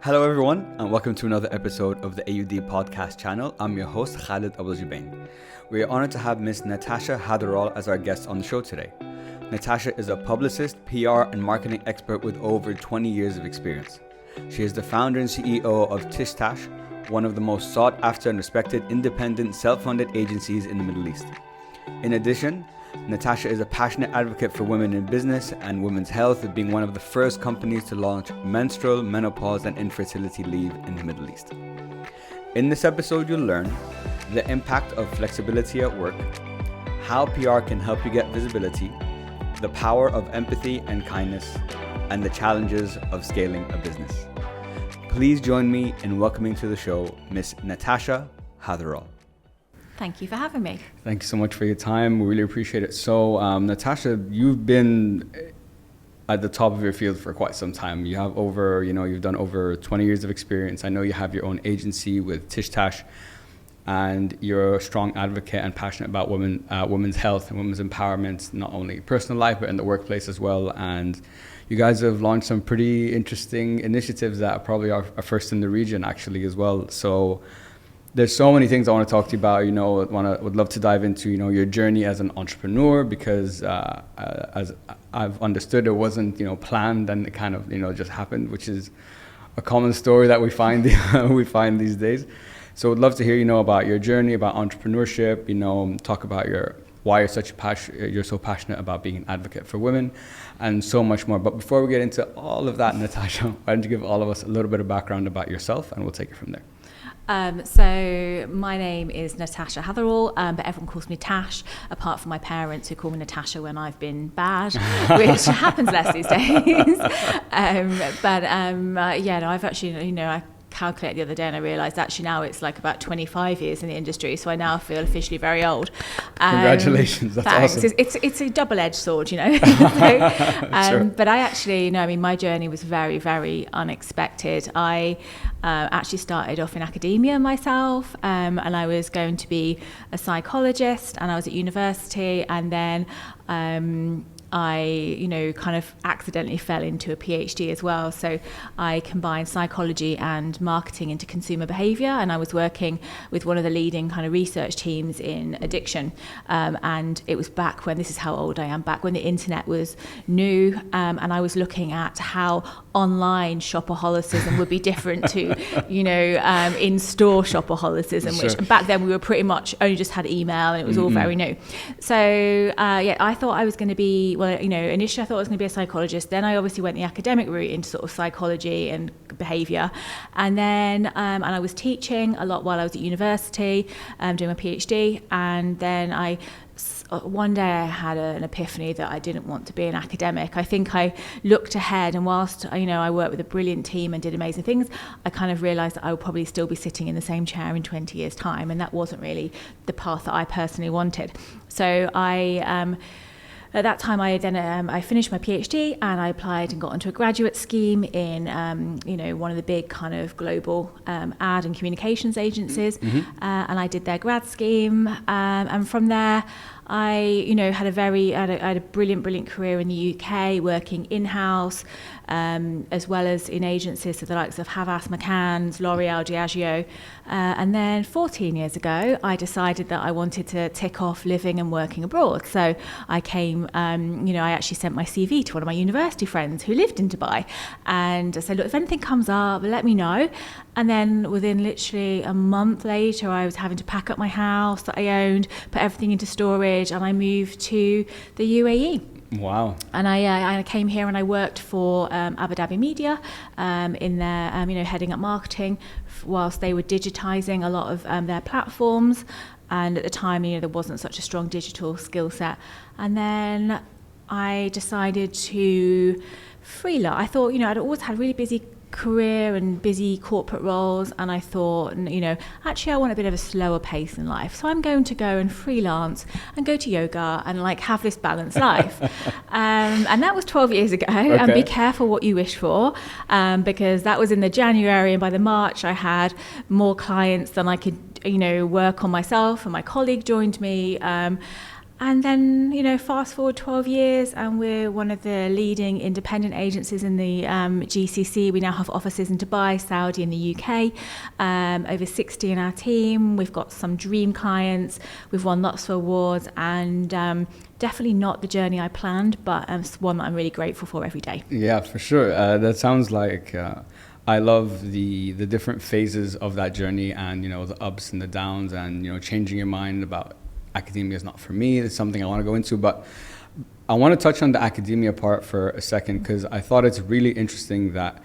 Hello everyone, and welcome to another episode of the AUD podcast channel. I'm your host, Khalid Abdul-Jubain. We are honored to have Miss Natasha Hatherall as our guest on the show today. Natasha is a publicist, PR, and marketing expert with over 20 years of experience. She is the founder and CEO of Tash, one of the most sought after and respected independent self-funded agencies in the Middle East. In addition, Natasha is a passionate advocate for women in business and women's health, being one of the first companies to launch menstrual, menopause, and infertility leave in the Middle East. In this episode, you'll learn the impact of flexibility at work, how PR can help you get visibility, the power of empathy and kindness, and the challenges of scaling a business. Please join me in welcoming to the show Miss Natasha Hatherall. Thank you for having me. Thank you so much for your time. We really appreciate it. So, Natasha, you've been at the top of your field for quite some time. You have you've done over 20 years of experience. I know you have your own agency with Tash, and you're a strong advocate and passionate about women's health and women's empowerment, not only personal life, but in the workplace as well. And you guys have launched some pretty interesting initiatives that probably are first in the region actually as well. So, there's so many things I want to talk to you about. Would love to dive into, your journey as an entrepreneur, because as I've understood, it wasn't, planned, and it kind of, just happened, which is a common story that we find these days. So would love to hear, about your journey, about entrepreneurship, talk about why you're so passionate about being an advocate for women, and so much more. But before we get into all of that, Natasha, why don't you give all of us a little bit of background about yourself, and we'll take it from there. So my name is Natasha Hatherall, but everyone calls me Tash, apart from my parents who call me Natasha when I've been bad, which happens less these days. I've actually, I calculated the other day and I realised actually now it's like about 25 years in the industry, so I now feel officially very old. Congratulations, that's thanks. Awesome. It's a double-edged sword, Sure. But I actually, my journey was very, very unexpected. I actually started off in academia myself, and I was going to be a psychologist, and I was at university, and then I, kind of accidentally fell into a PhD as well. So I combined psychology and marketing into consumer behavior, and I was working with one of the leading kind of research teams in addiction. And it was back when, this is how old I am, back when the internet was new, and I was looking at how online shopaholicism would be different to, in-store shopaholicism, Sure. Which back then we were pretty much only just had email, and it was all very new. So I thought I was going to be, initially I thought I was going to be a psychologist. Then I obviously went the academic route into sort of psychology and behaviour. And then and I was teaching a lot while I was at university, doing my PhD. And then one day I had an epiphany that I didn't want to be an academic. I think I looked ahead, and whilst I worked with a brilliant team and did amazing things, I kind of realised that I would probably still be sitting in the same chair in 20 years' time, and that wasn't really the path that I personally wanted. So at that time, I finished my PhD, and I applied and got into a graduate scheme in, one of the big kind of global ad and communications agencies, and I did their grad scheme, and from there, I had a brilliant career in the UK, working in-house, as well as in agencies, so the likes of Havas, McCann's, L'Oreal, Diageo. And then 14 years ago, I decided that I wanted to tick off living and working abroad. So I came, I actually sent my CV to one of my university friends who lived in Dubai, and I said, look, if anything comes up, let me know. And then within literally a month later, I was having to pack up my house that I owned, put everything into storage, and I moved to the UAE. Wow. And I came here and I worked for Abu Dhabi Media in their, heading up marketing whilst they were digitizing a lot of their platforms. And at the time, there wasn't such a strong digital skill set. And then I decided to freelance. I thought, I'd always had really busy career and busy corporate roles, and I thought, actually I want a bit of a slower pace in life, so I'm going to go and freelance and go to yoga and have this balanced life. And that was 12 years ago. Okay. And be careful what you wish for, because that was in the January, and by the March I had more clients than I could work on myself, and my colleague joined me, And then, fast forward 12 years, and we're one of the leading independent agencies in the GCC. We now have offices in Dubai, Saudi, and the UK. Over 60 in our team. We've got some dream clients. We've won lots of awards, and definitely not the journey I planned, but it's one that I'm really grateful for every day. Yeah, for sure. That sounds like I love the different phases of that journey, and the ups and the downs, and changing your mind about academia is not for me. It's something I want to go into, but I want to touch on the academia part for a second, because I thought it's really interesting that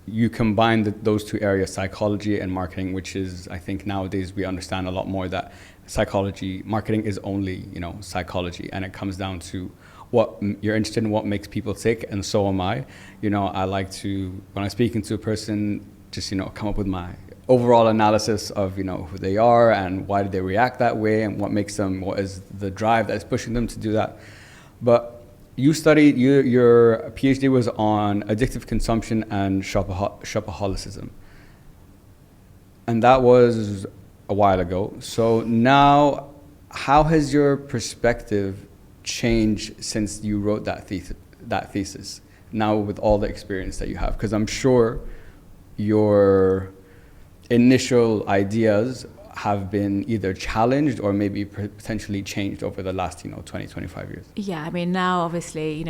you combine those two areas, psychology and marketing, which is, I think nowadays we understand a lot more that marketing is only, psychology, and it comes down to what you're interested in, what makes people tick, and so am I. I like to, when I'm speaking to a person, just, come up with my overall analysis of, who they are and why do they react that way and what makes them, what is the drive that's pushing them to do that. But you studied, your PhD was on addictive consumption and shopaholicism. And that was a while ago. So now, how has your perspective changed since you wrote that thesis, now with all the experience that you have? Because I'm sure your initial ideas have been either challenged or maybe potentially changed over the last 20, 25 years. Yeah, I mean, now obviously,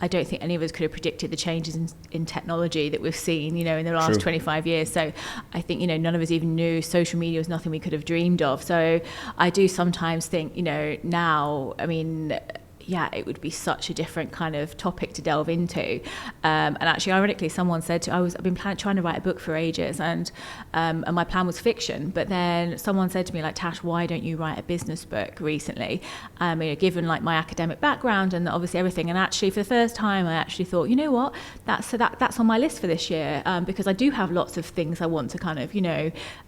I don't think any of us could have predicted the changes in technology that we've seen, in the last 25 years. So I think, none of us even knew social media was nothing we could have dreamed of. So I do sometimes think, now, I mean, yeah, it would be such a different kind of topic to delve into. And actually, ironically, someone said I've been trying to write a book for ages, and my plan was fiction. But then someone said to me, like, Tash, why don't you write a business book recently? Given like my academic background and obviously everything. And actually, for the first time, I actually thought, you know what, that's on my list for this year, because I do have lots of things I want to kind of,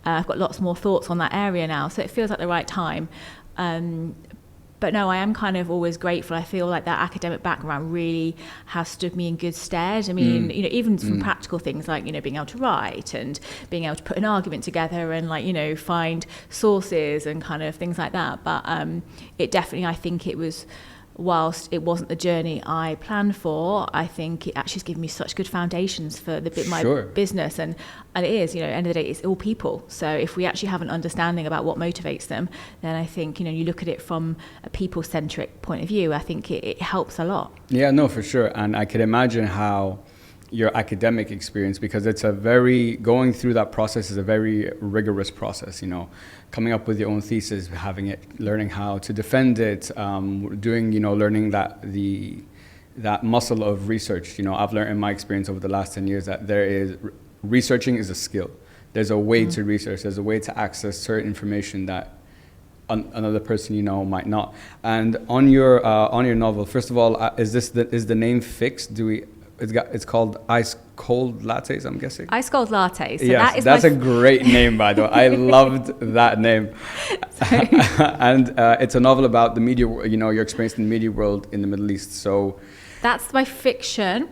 I've got lots more thoughts on that area now. So it feels like the right time. But no, I am kind of always grateful. I feel like that academic background really has stood me in good stead. I mean, even from practical things like, being able to write and being able to put an argument together and like, find sources and kind of things like that. But it definitely, I think it was, whilst it wasn't the journey I planned for, I think it actually has given me such good foundations for my business. And it is, end of the day, it's all people. So if we actually have an understanding about what motivates them, then I think, you look at it from a people-centric point of view, I think it helps a lot. Yeah, no, for sure. And I can imagine how your academic experience, because going through that process is a very rigorous process, coming up with your own thesis, learning how to defend it, learning that muscle of research. I've learned in my experience over the last 10 years that researching is a skill. There's a way to research, there's a way to access certain information that another person might not. And on your novel, first of all, is the name fixed? It's called Ice Cold Lattes, I'm guessing. Ice Cold Lattes. So yes, that's a great name, by the way. I loved that name. And it's a novel about the media, your experience in the media world in the Middle East. So that's my fiction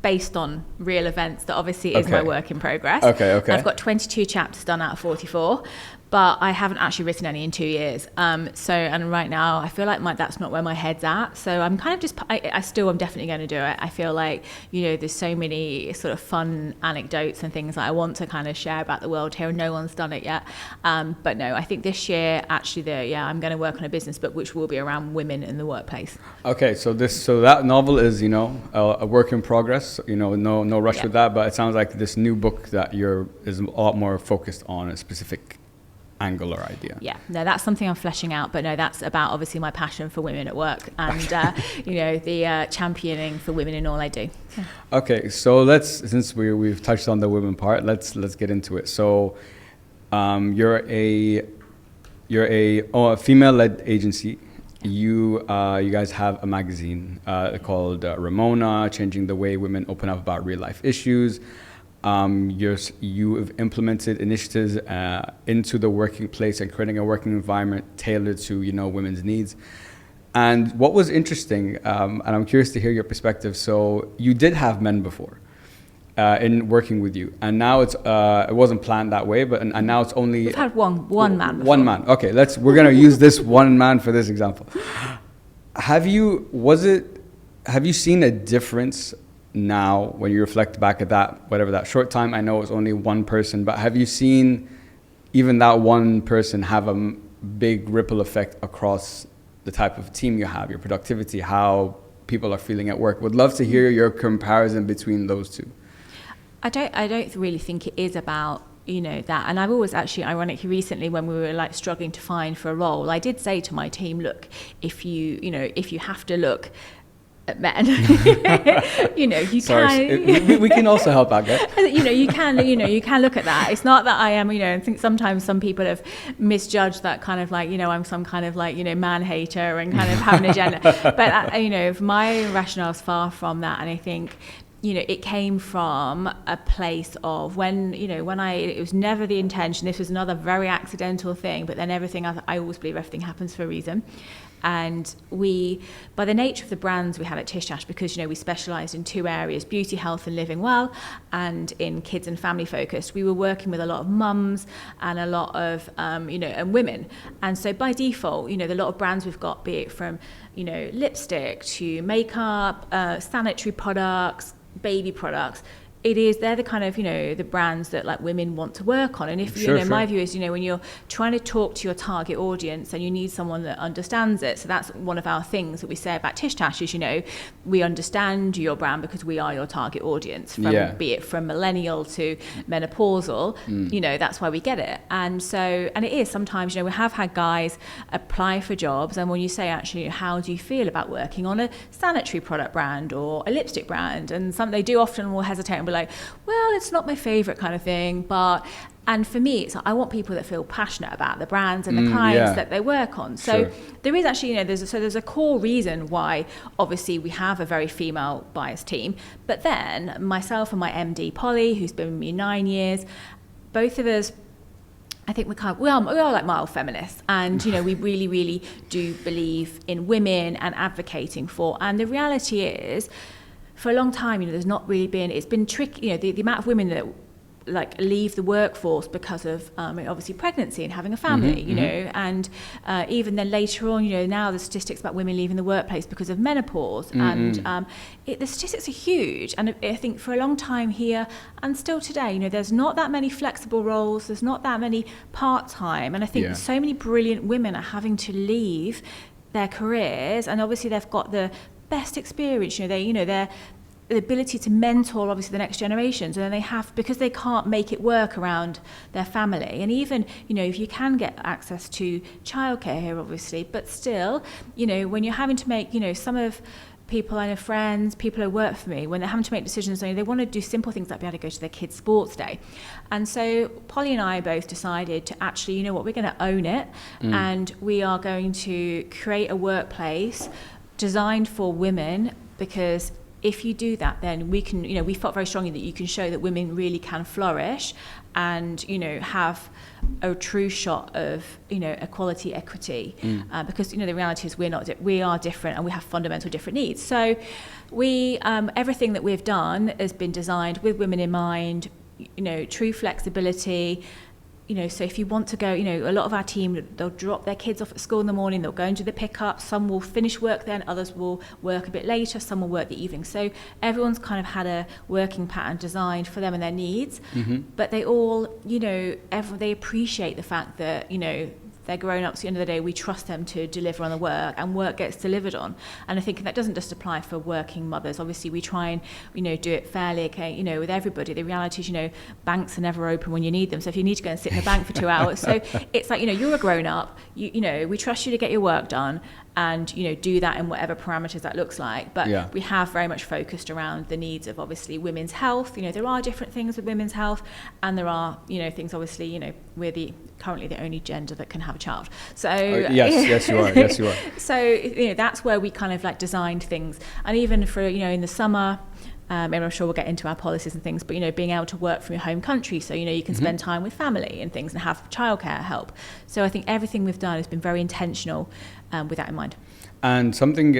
based on real events that obviously is my work in progress. Okay. I've got 22 chapters done out of 44. But I haven't actually written any in 2 years. And right now I feel like that's not where my head's at. So I'm kind of I still am definitely going to do it. I feel like, there's so many sort of fun anecdotes and things that I want to kind of share about the world here, and no one's done it yet. But no, I think this year actually I'm going to work on a business book which will be around women in the workplace. Okay, so that novel is, a work in progress, no rush with that, but it sounds like this new book that is a lot more focused on a specific angle or idea. Yeah, no, that's something I'm fleshing out, but no, that's about obviously my passion for women at work and the championing for women in all I do. Yeah. Okay, so since we've touched on the women part, let's get into it. So you're a female-led agency. You guys have a magazine called Ramona, changing the way women open up about real life issues. You have implemented initiatives into the working place and creating a working environment tailored to women's needs. And what was interesting, and I'm curious to hear your perspective. So you did have men before in working with you, and now it wasn't planned that way, but and now it's only we've had one man before. One man. Okay, we're gonna use this one man for this example. Have you seen a difference now when you reflect back at that short time? I know it was only one person, but have you seen even that one person have a big ripple effect across the type of team you have, your productivity, how people are feeling at work? Would love to hear your comparison between those two. I don't really think it is about, that. And I've always actually, ironically, recently when we were struggling to find for a role, I did say to my team, look, if you have to look at men, you can. We can also help out, guys. You can look at that. It's not that I am, I think sometimes some people have misjudged that kind of I'm some kind of man hater and kind of have an agenda. But my rationale is far from that, and I think. It came from a place of it was never the intention. This was another very accidental thing, but then I always believe everything happens for a reason. And by the nature of the brands we have at Tish, because, we specialised in two areas, beauty, health and living well, and in kids and family focused, we were working with a lot of mums and a lot of, and women. And so by default, the lot of brands we've got, be it from, lipstick to makeup, sanitary products, baby products, they're the kind of, the brands that women want to work on. And if, my view is, when you're trying to talk to your target audience and you need someone that understands it. So that's one of our things that we say about Tish Tash is, we understand your brand because we are your target audience, be it from millennial to menopausal, that's why we get it. And it is sometimes, we have had guys apply for jobs. And when you say, actually, how do you feel about working on a sanitary product brand or a lipstick brand? And they do often will hesitate and be well, it's not my favorite kind of thing, and for me, I want people that feel passionate about the brands and the clients that they work on. So there is actually, there's a core reason why, obviously, we have a very female biased team. But then myself and my MD, Polly, who's been with me 9 years, both of us, I think we are mild feminists, and we really, really do believe in women and advocating for. And the reality is, for a long time, there's not really been. It's been tricky. The amount of women that leave the workforce because of obviously pregnancy and having a family. And even then later on, now the statistics about women leaving the workplace because of menopause, and the statistics are huge. And I think for a long time here, and still today, there's not that many flexible roles. There's not that many part-time, and I think so many brilliant women are having to leave their careers, and obviously they've got the best experience, they're the ability to mentor obviously the next generations, and then they have, because they can't make it work around their family. And even if you can get access to childcare here obviously, but still when you're having to make some of people I know, friends, people who work for me, when they're having to make decisions, they want to do simple things like be able to go to their kids' sports day. And so Polly and I both decided to actually, we're going to own it, and we are going to create a workplace designed for women, because if you do that, then we can, we felt very strongly that you can show that women really can flourish and, have a true shot of, equality, equity, because, the reality is we are different and we have fundamental different needs. So everything that we've done has been designed with women in mind, true flexibility. So if you want to go, a lot of our team, they'll drop their kids off at school in the morning, they'll go and do the pickup, some will finish work then, others will work a bit later, some will work the evening. So everyone's kind of had a working pattern designed for them and their needs, but they all, they appreciate the fact that, they're grown-ups. At the end of the day, we trust them to deliver on the work, and work gets delivered on. And I think that doesn't just apply for working mothers. Obviously, we try and, do it fairly, okay, with everybody. The reality is, banks are never open when you need them. So if you need to go and sit in a bank for 2 hours, so it's like, you're a grown-up, we trust you to get your work done, and do that in whatever parameters that looks like. But we have very much focused around the needs of obviously women's health. There are different things with women's health, and there are things obviously we're currently the only gender that can have a child. So yes you are. So that's where we kind of designed things, and even for in the summer. And I'm sure we'll get into our policies and things, but being able to work from your home country, so you can spend time with family and things and have childcare help. So I think everything we've done has been very intentional with that in mind. And something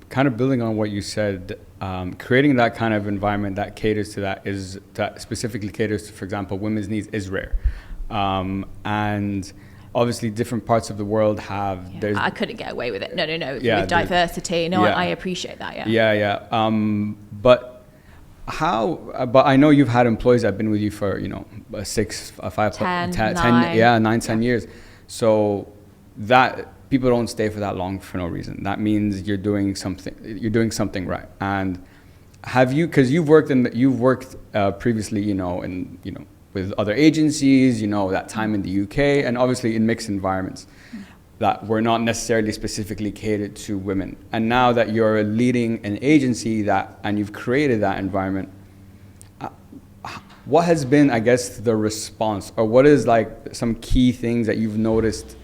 kind of building on what you said, creating that kind of environment that caters to that specifically caters to, for example, women's needs is rare. And obviously different parts of the world have, there's, I couldn't get away with it. No. Yeah, With diversity. No, yeah. I appreciate that. Yeah. But but I know you've had employees that have been with you for, 6, 5, 10, 10, 9. 9, 10 years. So that people don't stay for that long for no reason. That means you're doing something right. And have you, because you've worked previously, with other agencies, that time in the UK, and obviously in mixed environments that were not necessarily specifically catered to women. And now that you're leading an agency and you've created that environment, what has been, I guess, the response, or what is like some key things that you've noticed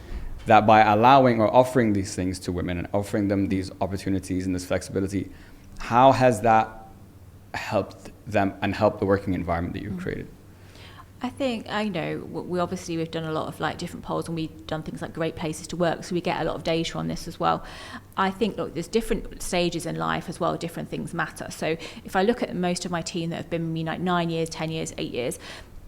that by allowing or offering these things to women and offering them these opportunities and this flexibility, how has that helped them and helped the working environment that you've created? I think, we've done a lot of like different polls, and we've done things like great places to work, so we get a lot of data on this as well. I think, look, there's different stages in life as well, different things matter. So if I look at most of my team that have been with me like 9 years, 10 years, 8 years,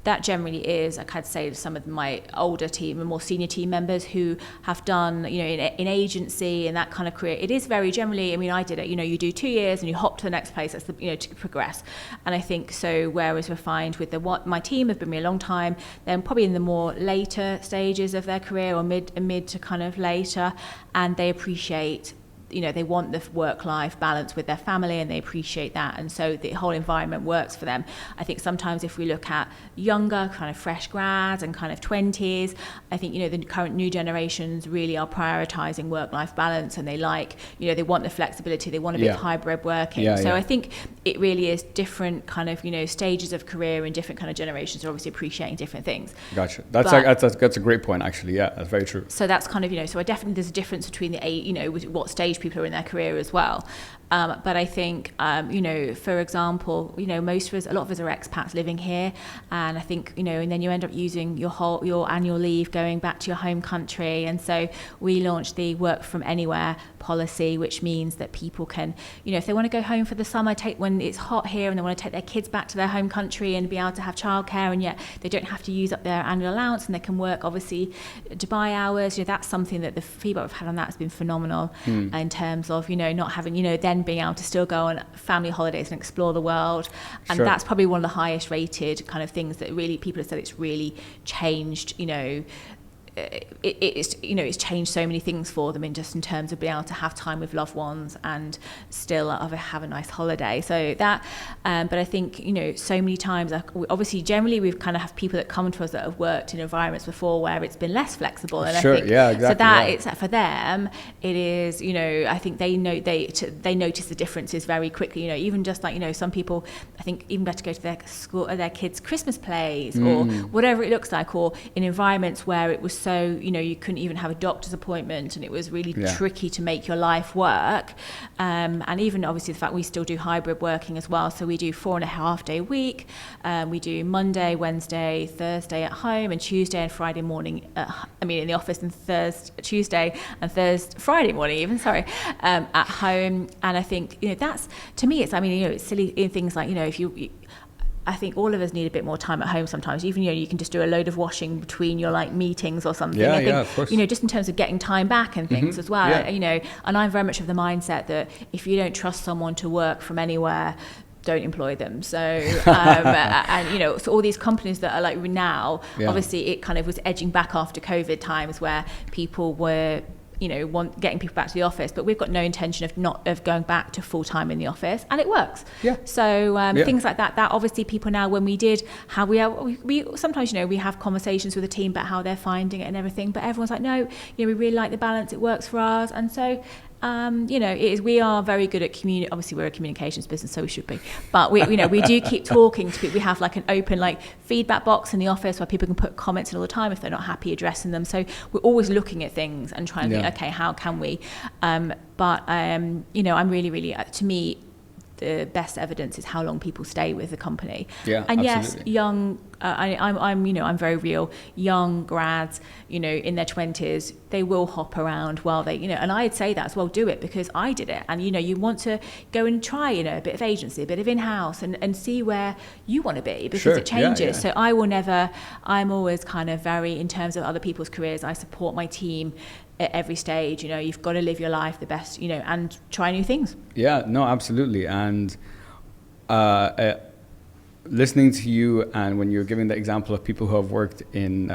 that generally is, like I'd say, some of my older team and more senior team members who have done, in agency and that kind of career. It is very generally, I did it, you do 2 years and you hop to the next place, that's to progress. And I think so, whereas we find with my team have been with me a long time, then probably in the more later stages of their career or mid to kind of later, and they appreciate, they want the work-life balance with their family, and they appreciate that, and so the whole environment works for them. I think sometimes if we look at younger kind of fresh grads and kind of 20s, I think the current new generations really are prioritizing work-life balance, and they like, they want the flexibility, they want a bit of hybrid working. I think it really is different kind of stages of career, and different kind of generations are obviously appreciating different things. Gotcha. That's a great point, actually. Yeah, that's very true. So that's kind of so I definitely, there's a difference between the what stage people are in their career as well. But I think, for example, a lot of us are expats living here, and I think, and then you end up using your annual leave going back to your home country. And so we launched the work from anywhere policy, which means that people can, if they want to go home for the summer, when it's hot here and they want to take their kids back to their home country and be able to have childcare, and yet they don't have to use up their annual allowance, and they can work obviously Dubai hours. That's something that the feedback we've had on that has been phenomenal in terms of, not having, then being able to still go on family holidays and explore the world. And that's probably one of the highest rated kind of things that really people have said it's really changed, it's changed so many things for them in terms of being able to have time with loved ones and still have a nice holiday. So that, but I think, so many times, obviously generally we've kind of have people that come to us that have worked in environments before where it's been less flexible. And I think, exactly. So that it's for them, it is, I think they notice the differences very quickly. Even just like, some people, I think even better go to their school or their kids' Christmas plays or whatever it looks like, or in environments where it was so, you couldn't even have a doctor's appointment and it was really tricky to make your life work. And even obviously the fact we still do hybrid working as well. So we do 4.5 day week. We do Monday, Wednesday, Thursday at home, and Tuesday and Friday morning, in the office, and Tuesday and Friday morning even, at home. And I think, that's, to me, it's, it's silly in things like, I think all of us need a bit more time at home sometimes. Even, you can just do a load of washing between your like meetings or something. I think, of course. Just in terms of getting time back and things as well. And I'm very much of the mindset that if you don't trust someone to work from anywhere, don't employ them. So, and so all these companies that are like now, obviously it kind of was edging back after COVID times where people were, getting people back to the office, but we've got no intention of going back to full time in the office, and it works. So things like that obviously people now, when we sometimes we have conversations with the team about how they're finding it and everything, but everyone's like, no, we really like the balance, it works for us. And so we are very good at obviously we're a communications business, so we should be, but we do keep talking to people. We have like an open like feedback box in the office where people can put comments in all the time if they're not happy, addressing them. So we're always looking at things and trying to think, okay, how can we, I'm really, to me, the best evidence is how long people stay with the company. And absolutely. yes, young I'm very real. Young grads, in their 20s, they will hop around while they, and I'd say that as well, do it, because I did it. And, you want to go and try, a bit of agency, a bit of in-house, and see where you want to be, because Sure. it changes. Yeah. So I'm always kind of very, in terms of other people's careers, I support my team at every stage. You've got to live your life the best, and try new things. Yeah, no, absolutely. And listening to you, and when you're giving the example of people who have worked in,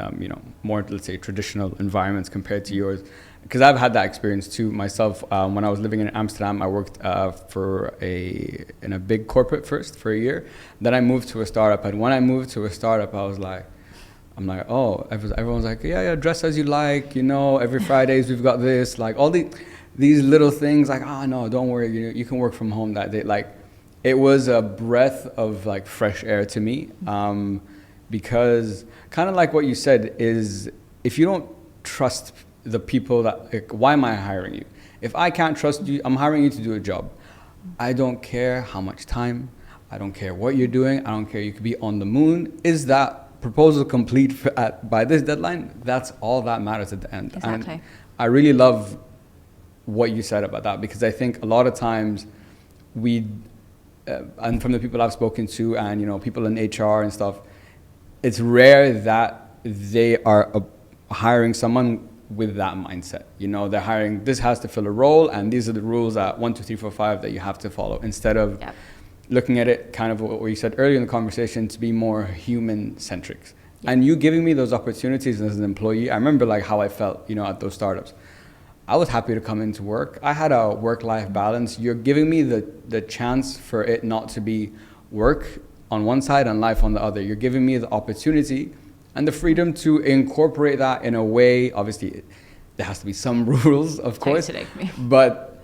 more, let's say, traditional environments compared to yours, because I've had that experience too myself. When I was living in Amsterdam, I worked in a big corporate first for a year. Then I moved to a startup, and when I moved to a startup, I'm like, oh, everyone's like, yeah, dress as you like, every Fridays we've got this, like all these little things, like, no, don't worry, you can work from home that day. Like, it was a breath of like fresh air to me, because kind of like what you said is, if you don't trust the people why am I hiring you? If I can't trust you, I'm hiring you to do a job. I don't care how much time, I don't care what you're doing, I don't care, you could be on the moon. Is that proposal complete by this deadline? That's all that matters at the end. Exactly. And I really love what you said about that, because I think a lot of times and from the people I've spoken to, and people in HR and stuff, it's rare that they are hiring someone with that mindset. They're hiring, this has to fill a role, and these are the rules at 1, 2, 3, 4, 5 that you have to follow, instead of looking at it kind of what you said earlier in the conversation, to be more human centric. And you giving me those opportunities as an employee, I remember like how I felt, at those startups. I was happy to come into work. I had a work-life balance. You're giving me the chance for it not to be work on one side and life on the other. You're giving me the opportunity and the freedom to incorporate that in a way. Obviously, there has to be some rules, of course. Totally. But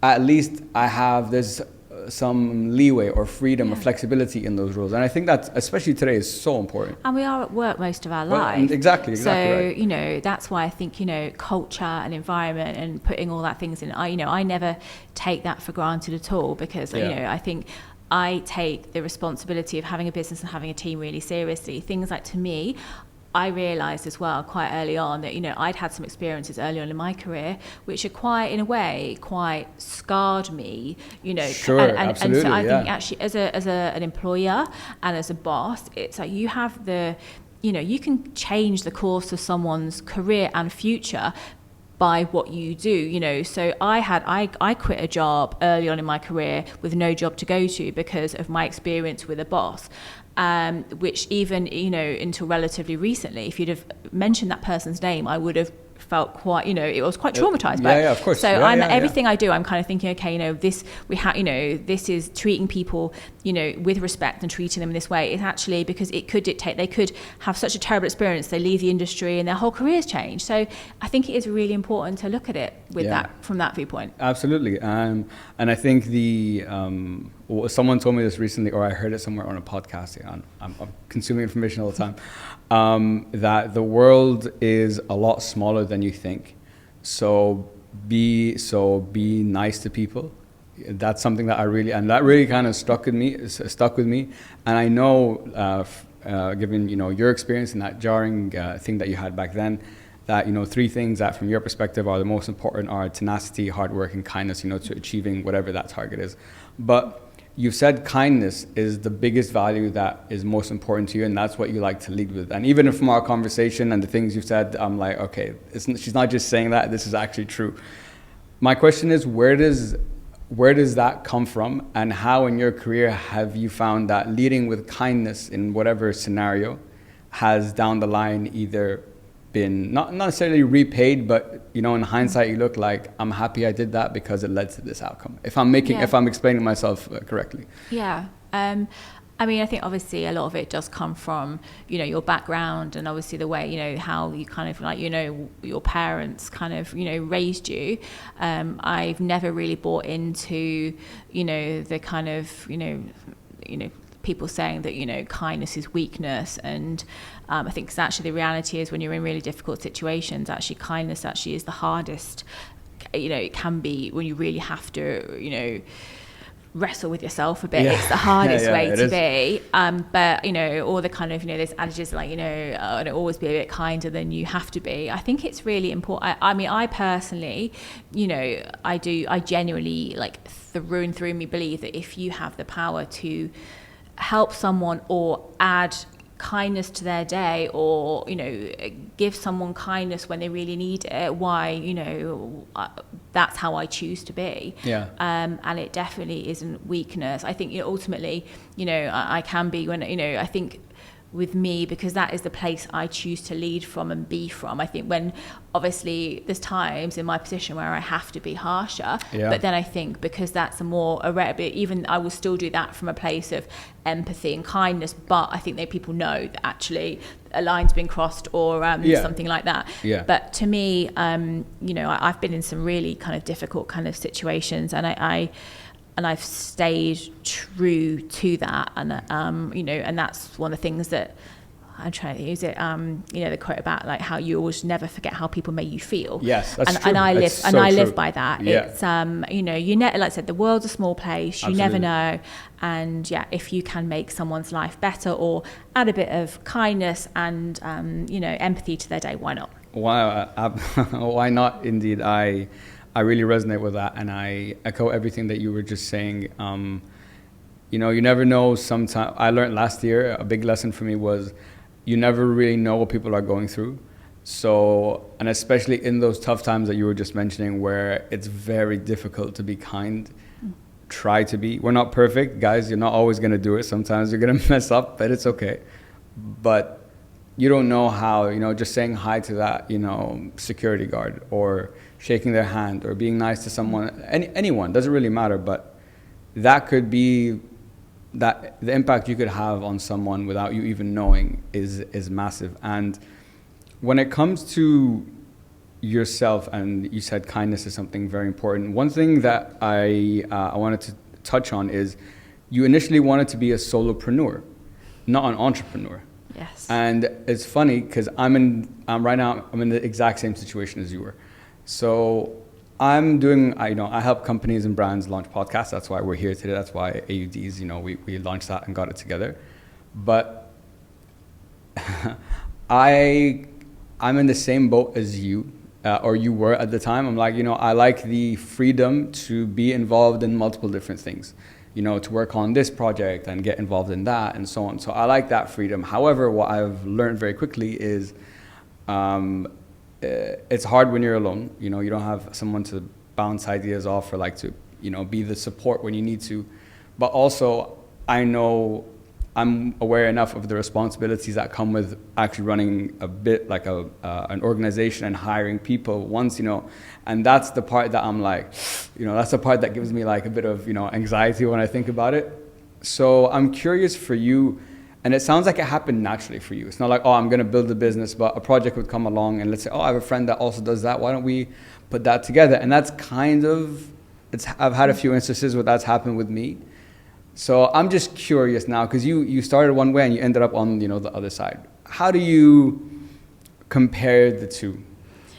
at least there's some leeway or freedom or flexibility in those rules. And I think that, especially today, is so important. And we are at work most of our life. Exactly so, right. That's why I think, culture and environment and putting all that things in, I never take that for granted at all, because, I think I take the responsibility of having a business and having a team really seriously. Things like, to me, I realised as well quite early on that, I'd had some experiences early on in my career which are quite scarred me, Sure, absolutely, and so I think actually as an employer and as a boss, it's like you have you can change the course of someone's career and future by what you do, so I quit a job early on in my career with no job to go to because of my experience with a boss. Which even, until relatively recently, if you'd have mentioned that person's name, I would have felt quite, it was quite traumatized. Yeah, of course. So everything I do, I'm kind of thinking, okay, this is treating people, with respect and treating them in this way. It's actually because it could dictate, they could have such a terrible experience, they leave the industry and their whole careers change. So I think it is really important to look at it with that, from that viewpoint. Absolutely. And I think someone told me this recently, or I heard it somewhere on a podcast. I'm consuming information all the time, that the world is a lot smaller than you think. So be nice to people. That's something that that really kind of stuck with me. And I know, given your experience and that jarring thing that you had back then, that 3 things that from your perspective are the most important are tenacity, hard work, and kindness, to achieving whatever that target is. But you've said kindness is the biggest value that is most important to you, and that's what you like to lead with. And even from our conversation and the things you've said, I'm like, okay, she's not just saying that, this is actually true. My question is, where does that come from, and how in your career have you found that leading with kindness in whatever scenario has down the line either been not necessarily repaid, but in hindsight you look like, I'm happy I did that because it led to this outcome, if I'm explaining myself correctly? I think obviously a lot of it does come from your background, and obviously the way how you kind of your parents kind of raised you. I've never really bought into the kind of people saying that kindness is weakness, and I think 'cause actually the reality is when you're in really difficult situations, actually kindness actually is the hardest it can be, when you really have to wrestle with yourself a bit. It's the hardest way to be. But, you know, all the kind of, you know, there's adages like, you know, and always be a bit kinder than you have to be. I think it's really important. I mean, I personally, you know, I genuinely, like, through and through me believe that if you have the power to help someone or add kindness to their day, or, you know, give someone kindness when they really need it, why, you know, that's how I choose to be. And it definitely isn't weakness. I think, you know, ultimately, you know, I can be when, you know, I think with me, because that is the place I choose to lead from and be from. I think when, obviously, there's times in my position where I have to be harsher, but then I think because that's a more, even I will still do that from a place of empathy and kindness, but I think that people know that actually a line's been crossed, or something like that. But to me, you know, I've been in some really kind of difficult kind of situations, and I've stayed true to that, and you know, and that's one of the things that I'm trying to use it. You know, the quote about like how you always never forget how people make you feel. Yes, that's true. And I live, so and I true. live by that. It's you know, you like I said, the world's a small place. You never know, and if you can make someone's life better or add a bit of kindness and you know, empathy to their day, why not? Why not? Indeed, I really resonate with that, and I echo everything that you were just saying. You know, you never know. Sometimes I learned last year, a big lesson for me was you never really know what people are going through. So, and especially in those tough times that you were just mentioning, where it's very difficult to be kind, try to be. We're not perfect, guys. You're not always going to do it. Sometimes you're going to mess up, but it's okay. But you don't know how, you know, just saying hi to that, you know, security guard, or shaking their hand, or being nice to someone, anyone, doesn't really matter, but that could be, that the impact you could have on someone without you even knowing is massive. And when it comes to yourself, and you said kindness is something very important, one thing that I wanted to touch on is you initially wanted to be a solopreneur, not an entrepreneur. Yes. And it's funny because right now I'm in the exact same situation as you were. So I'm doing, I help companies and brands launch podcasts. That's why we're here today. That's why AUDs, you know, we launched that and got it together. But I'm in the same boat as you, or you were at the time. I'm like, you know, I like the freedom to be involved in multiple different things, you know, to work on this project and get involved in that and so on. So I like that freedom. However, what I've learned very quickly is it's hard when you're alone. You know, you don't have someone to bounce ideas off, or like to, you know, be the support when you need to. But also, I know I'm aware enough of the responsibilities that come with actually running a bit like an organization and hiring people once, you know, and that's the part that I'm like, you know, that's the part that gives me like a bit of, you know, anxiety when I think about it. So I'm curious for you, and it sounds like it happened naturally for you. It's not like, oh, I'm going to build a business, but a project would come along and let's say, oh, I have a friend that also does that. Why don't we put that together? And that's kind of, I've had a few instances where that's happened with me. So I'm just curious now, because you started one way and you ended up on, you know, the other side. How do you compare the two?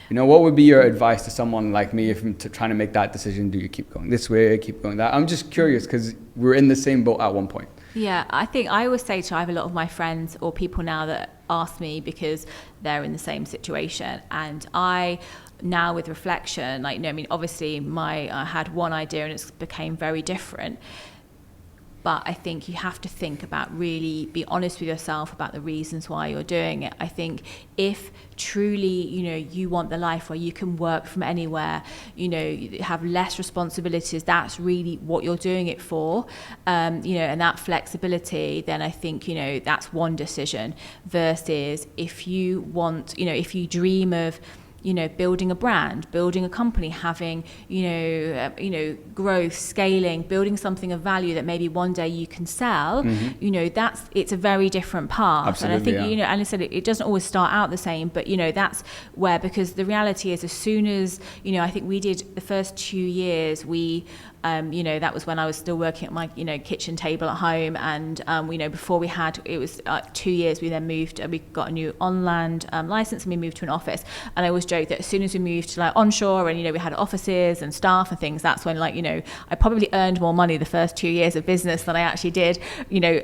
You know, what would be your advice to someone like me if trying to make that decision? Do you keep going this way, keep going that? I'm just curious because we're in the same boat at one point. Yeah, I think I always say I have a lot of my friends or people now that ask me because they're in the same situation. And I now, with reflection, like, you know, I mean, obviously I had one idea and it became very different. But I think you have to think about, really be honest with yourself about the reasons why you're doing it. I think if truly, you know, you want the life where you can work from anywhere, you know, you have less responsibilities, that's really what you're doing it for, you know, and that flexibility, then I think, you know, that's one decision. Versus if you want, you know, if you dream of, you know, building a brand, building a company, having, you know, growth, scaling, building something of value that maybe one day you can sell, you know, it's a very different path. Absolutely, and I think, you know, and I said it doesn't always start out the same, but, you know, that's where, because the reality is as soon as, you know, I think we did the first 2 years, we That was when I was still working at my, kitchen table at home. And, before we had, it was 2 years, we then moved, we got a new on-land license and we moved to an office. And I always joke that as soon as we moved to like onshore and, we had offices and staff and things, that's when I probably earned more money the first 2 years of business than I actually did,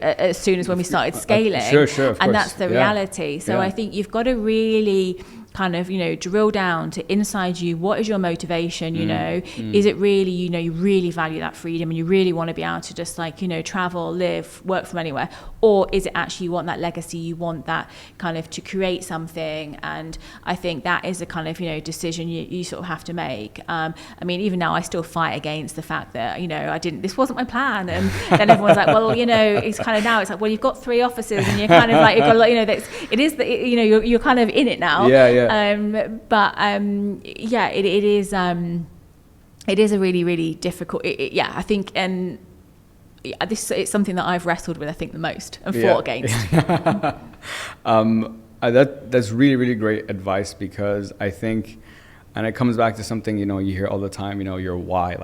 as soon as when we started scaling. Sure, of course. And that's the reality. So I think you've got to really kind of, drill down to inside you. What is your motivation? Is it really, you really value that freedom and you really want to be able to just travel, live, work from anywhere? Or is it actually you want that legacy? You want that kind of to create something? And I think that is a kind of, decision you sort of have to make. Even now I still fight against the fact that, this wasn't my plan. And then everyone's like, well, it's kind of now it's like, well, you've got 3 offices and you're kind of like, you've got, you're kind of in it now. Yeah. It is a really, really difficult. I think, and it's something that I've wrestled with, I think, the most and fought against. That's really, really great advice, because I think, and it comes back to something you hear all the time. Your why,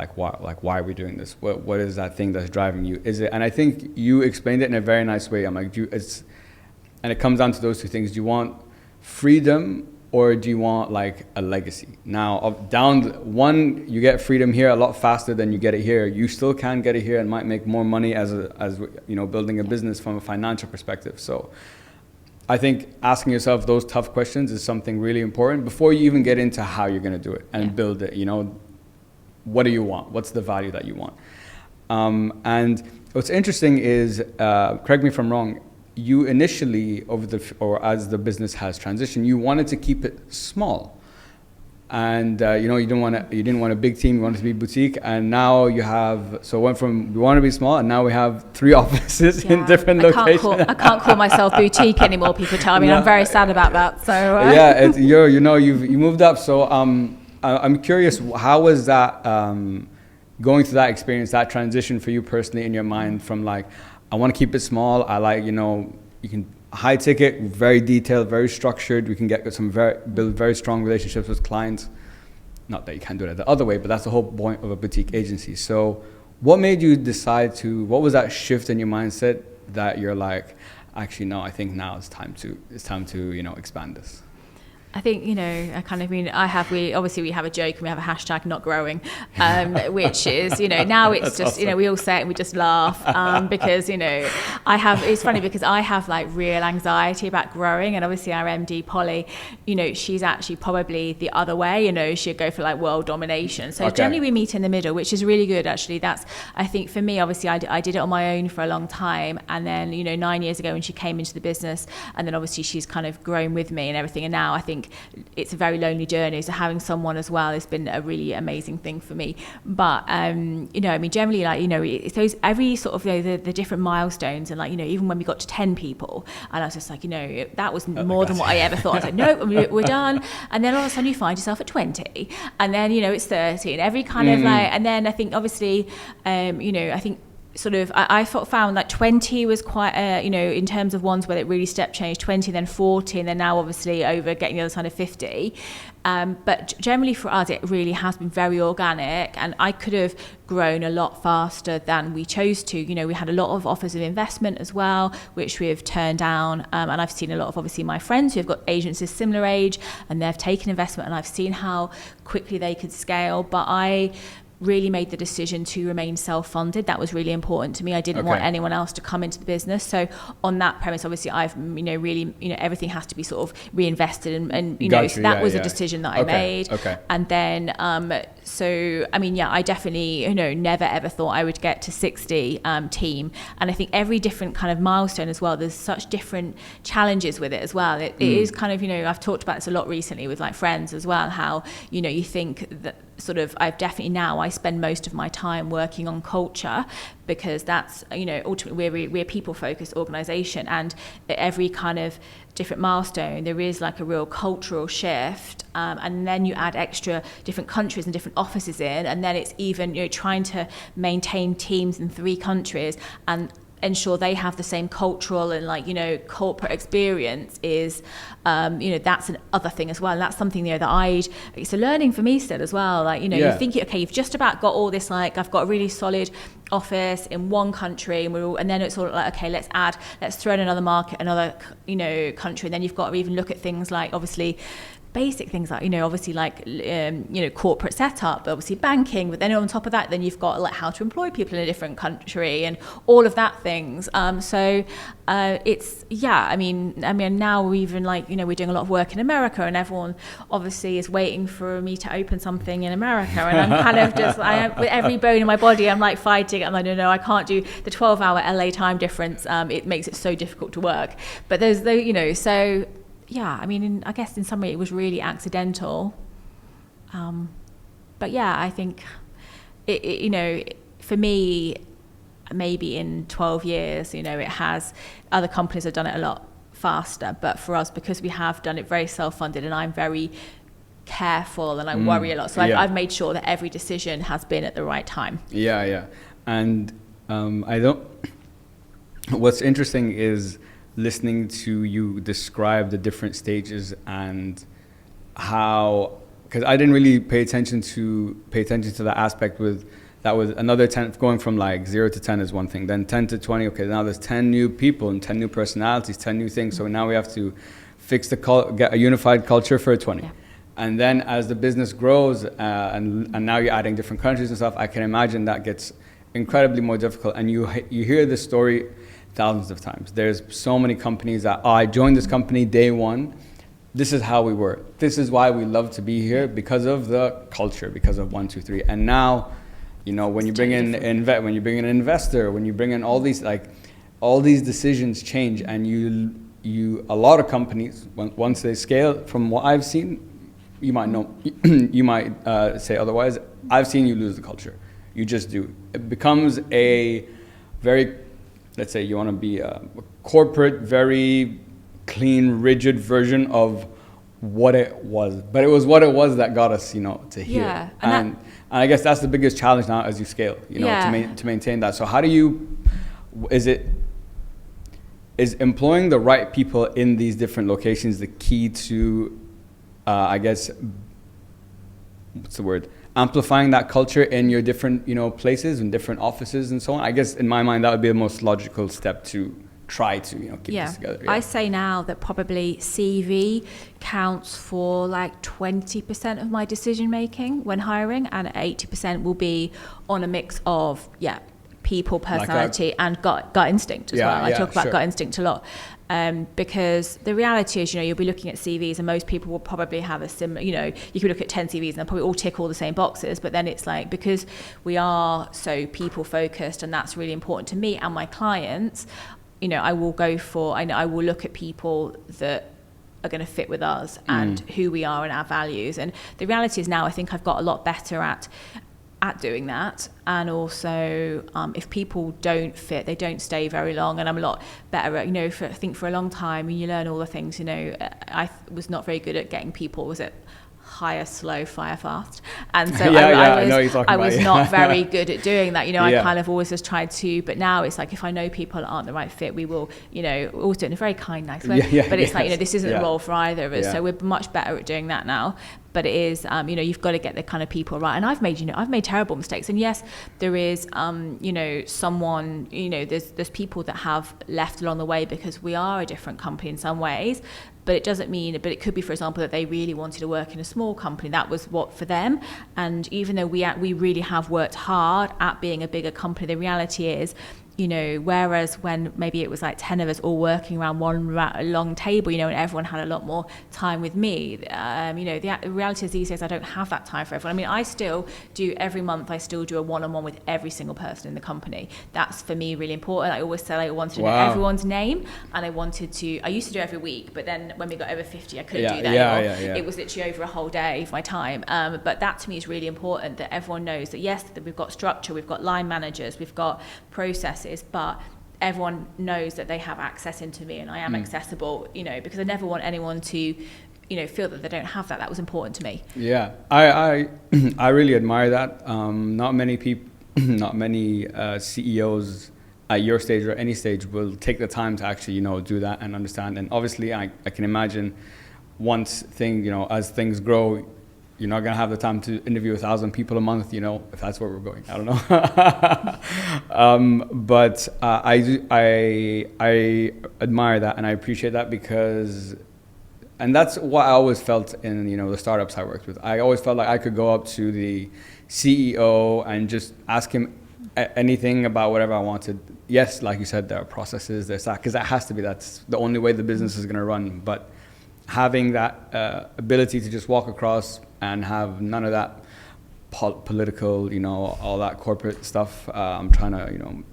why are we doing this? What is that thing that's driving you? Is it? And I think you explained it in a very nice way. I'm like, and it comes down to those 2 things. Do you want freedom, or do you want like a legacy? Now, one, you get freedom here a lot faster than you get it here. You still can get it here and might make more money as building a business from a financial perspective. So I think asking yourself those tough questions is something really important before you even get into how you're going to do it and build it. What do you want? What's the value that you want? And what's interesting is, correct me if I'm wrong, you initially, as the business has transitioned, you wanted to keep it small, and you didn't want a big team. You wanted to be boutique, and now you have. So went from we want to be small, and now we have 3 offices in different locations. I can't call myself boutique anymore. People tell me, I'm very sad about that. So you moved up. So I'm curious, how was that going through that experience, that transition for you personally in your mind from like, I want to keep it small. I like, you can high ticket, very detailed, very structured. We can get build very strong relationships with clients. Not that you can't do it the other way, but that's the whole point of a boutique agency. So what made you decide what was that shift in your mindset that you're like, actually, no, I think now it's time to expand this? I think, we have a joke and we have a hashtag not growing, which is, now it's just, we all say it and we just laugh, because, it's funny because I have like real anxiety about growing, and obviously our MD Polly, she's actually probably the other way, she'd go for like world domination. So generally we meet in the middle, which is really good actually. I think for me, obviously I did it on my own for a long time. And then, 9 years ago when she came into the business, and then obviously she's kind of grown with me and everything. And now I think it's a very lonely journey, so having someone as well has been a really amazing thing for me. But generally, it's those every sort of the different milestones, and even when we got to 10 people, and I was just like, that was more than what I ever thought. I was like, no, we're done. And then all of a sudden you find yourself at 20, and then it's 30, and every kind of and then I think obviously I think sort of I found that 20 was quite in terms of ones where it really step changed. 20, then 40, and then now obviously over getting the other side of 50. But generally for us it really has been very organic, and I could have grown a lot faster than we chose to. We had a lot of offers of investment as well, which we've turned down, and I've seen a lot of obviously my friends who've got agencies similar age and they've taken investment, and I've seen how quickly they could scale. But I really made the decision to remain self-funded. That was really important to me. I didn't want anyone else to come into the business. So on that premise, obviously I've really everything has to be sort of reinvested, and so that was a decision that I made. And then I definitely never ever thought I would get to 60 team. And I think every different kind of milestone as well, there's such different challenges with it as well. It is kind of I've talked about this a lot recently with like friends as well, how you think that sort of I spend most of my time working on culture, because that's ultimately we're a people focused organization, and at every kind of different milestone there is like a real cultural shift, and then you add extra different countries and different offices in, and then it's even trying to maintain teams in 3 countries, and ensure they have the same cultural and like, you know, corporate experience is, you know, that's another thing as well. And that's something, you know, that it's a learning for me still as well. Like, you know, you think, okay, you've just about got all this, like, I've got a really solid office in one country, and then it's all like, okay, let's throw in another market, another, you know, country. And then you've got to even look at things like, obviously, basic things like, you know, obviously like, you know, corporate setup, obviously banking, but then on top of that, then you've got like how to employ people in a different country and all of that things. It's, yeah, I mean, now we're even like, you know, we're doing a lot of work in America, and everyone obviously is waiting for me to open something in America. And I'm kind of just, with every bone in my body, I'm like fighting. I'm like, no, I can't do the 12-hour LA time difference. It makes it so difficult to work. But there's the, you know, so yeah, I mean, I guess in some way it was really accidental. But yeah, I think, you know, for me, maybe in 12 years, you know, other companies have done it a lot faster. But for us, because we have done it very self-funded, and I'm very careful and I worry a lot. So I've made sure that every decision has been at the right time. Yeah. And what's interesting is listening to you describe the different stages and how, because I didn't really pay attention to that aspect with that was another 10, going from like 0 to 10 is one thing, then 10 to 20, okay, now there's 10 new people and 10 new personalities, 10 new things, so now we have to get a unified culture for 20. Yeah. And then as the business grows and now you're adding different countries and stuff, I can imagine that gets incredibly more difficult. And you hear this story thousands of times. There's so many companies that, I joined this company day one. This is how we were. This is why we love to be here, because of the culture, because of 1, 2, 3. And now, you know, when you bring in when you bring in an investor, when you bring in all these decisions change, and you a lot of companies, once they scale, from what I've seen, you might know, you might say otherwise. I've seen you lose the culture. You just do. It becomes a very, let's say you want to be a corporate, very clean, rigid version of what it was. But it was what it was that got us, you know, to here. Yeah, and I guess that's the biggest challenge now as you scale, you know, to maintain that. So how do you, is employing the right people in these different locations the key to, I guess, what's the word? Amplifying that culture in your different, you know, places and different offices and so on? I guess in my mind that would be the most logical step to try to, you know, keep this together. Yeah. I say now that probably CV counts for like 20% of my decision making when hiring, and 80% will be on a mix of people, personality, and gut instinct as well. I talk about gut instinct a lot. Because the reality is, you know, you'll be looking at CVs and most people will probably have a similar, you know, you could look at 10 CVs and they'll probably all tick all the same boxes, but then it's like, because we are so people focused and that's really important to me and my clients, you know, I will look at people that are going to fit with us and who we are and our values. And the reality is now I think I've got a lot better at doing that, and also if people don't fit, they don't stay very long, and I'm a lot better at, you know, I think for a long time you learn all the things, you know, I was not very good at getting people, hire slow, fire fast, and so I was not very good at doing that, you know. I kind of always just tried to, but now it's like if I know people aren't the right fit, we will, you know, always do it in a very kind, nice way, but it's like, you know, this isn't a role for either of us, so we're much better at doing that now. But it is, you know, you've got to get the kind of people right. And I've made terrible mistakes. And yes, there is, you know, someone, you know, there's people that have left along the way because we are a different company in some ways. But it doesn't mean, but it could be, for example, that they really wanted to work in a small company. That was what for them. And even though we really have worked hard at being a bigger company, the reality is, you know, whereas when maybe it was like 10 of us all working around one long table, you know, and everyone had a lot more time with me, you know, the reality is these days I don't have that time for everyone. I mean, I still do, every month I still do a one-on-one with every single person in the company. That's for me really important. I always said I wanted to know everyone's name, and I used to do it every week, but then when we got over 50 I couldn't do that anymore. It was literally over a whole day of my time, but that to me is really important, that everyone knows that yes, that we've got structure, we've got line managers, we've got processes, but everyone knows that they have access into me and I am accessible, you know, because I never want anyone to, you know, feel that they don't have that. That was important to me. Yeah, I really admire that. Not many CEOs at your stage or any stage will take the time to actually, do that and understand. And obviously, I can imagine as things grow, you're not gonna have the time to interview 1,000 people a month, if that's where we're going. I don't know. But I admire that and I appreciate that and that's what I always felt in, the startups I worked with. I always felt like I could go up to the CEO and just ask him anything about whatever I wanted. Yes, like you said, there are processes, there's that, because that has to be, that's the only way the business is gonna run. But having that ability to just walk across and have none of that political, all that corporate stuff. I'm trying to,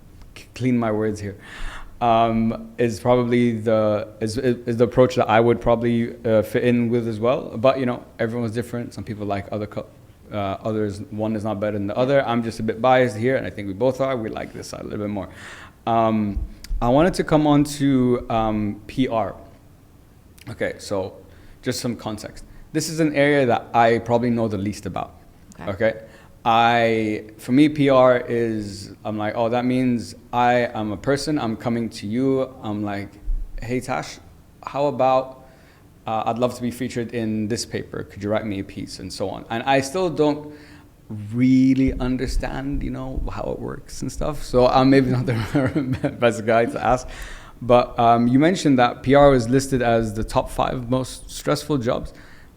clean my words here. Is probably the approach that I would probably fit in with as well. But everyone's different. Some people like others. One is not better than the other. I'm just a bit biased here, and I think we both are. We like this side a little bit more. I wanted to come on to PR. Okay, so just some context. This is an area that I probably know the least about. Okay? For me, PR is, I'm like, oh, that means I am a person, I'm coming to you, I'm like, hey Tash, how about, I'd love to be featured in this paper, could you write me a piece, and so on. And I still don't really understand, how it works and stuff, so I'm maybe not the best guy to ask. But you mentioned that PR was listed as the top 5 most stressful jobs.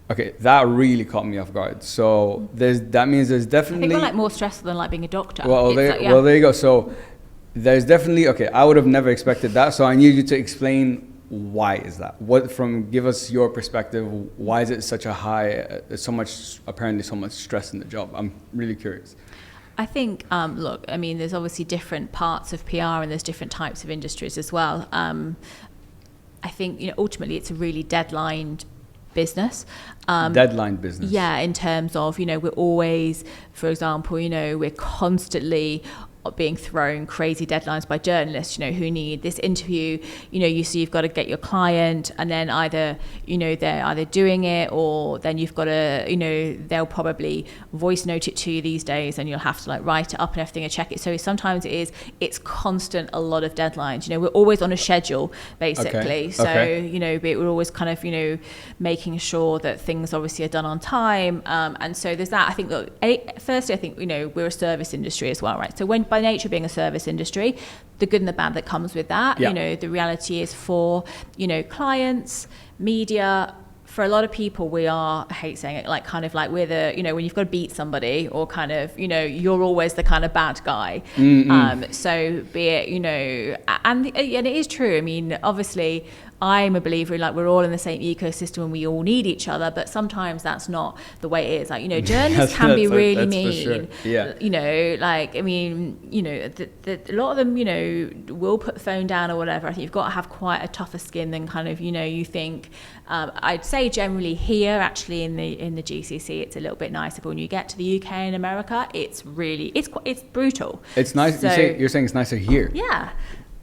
Okay, that really caught me off guard. So that means there's definitely... I think we're like more stressful than like being a doctor. Well, there you go. So there's definitely... Okay, I would have never expected that. So I need you to explain why is that? Give us your perspective. Why is it such a high, apparently so much stress in the job? I'm really curious. I think, look, I mean, there's obviously different parts of PR and there's different types of industries as well. I think, ultimately it's a really deadline business. Deadline business. Yeah, in terms of, we're always, for example, we're constantly being thrown crazy deadlines by journalists, who need this interview, you've got to get your client, and then either, they're either doing it, or then you've got to, they'll probably voice note it to you these days, and you'll have to like write it up and everything and check it. So sometimes it's constant, a lot of deadlines. We're always on a schedule, basically. Okay. So, we're always kind of, making sure that things obviously are done on time. And so there's that. I think that, firstly, I think, we're a service industry as well, right? So by nature of being a service industry, the good and the bad that comes with that, the reality is for, clients, media, for a lot of people, we are, I hate saying it, like kind of like we're the, when you've got to beat somebody or kind of, you're always the kind of bad guy. So be it, and it is true. I mean, obviously, I'm a believer in like we're all in the same ecosystem and we all need each other, but sometimes that's not the way it is. Like, journalists can be really mean. Sure. Yeah. Like, I mean, a lot of them, will put the phone down or whatever. I think you've got to have quite a tougher skin than kind of, you think. I'd say generally here, actually in the GCC, it's a little bit nicer. But when you get to the UK and America, it's really, it's brutal. It's nice. So, you're saying it's nicer here. Yeah.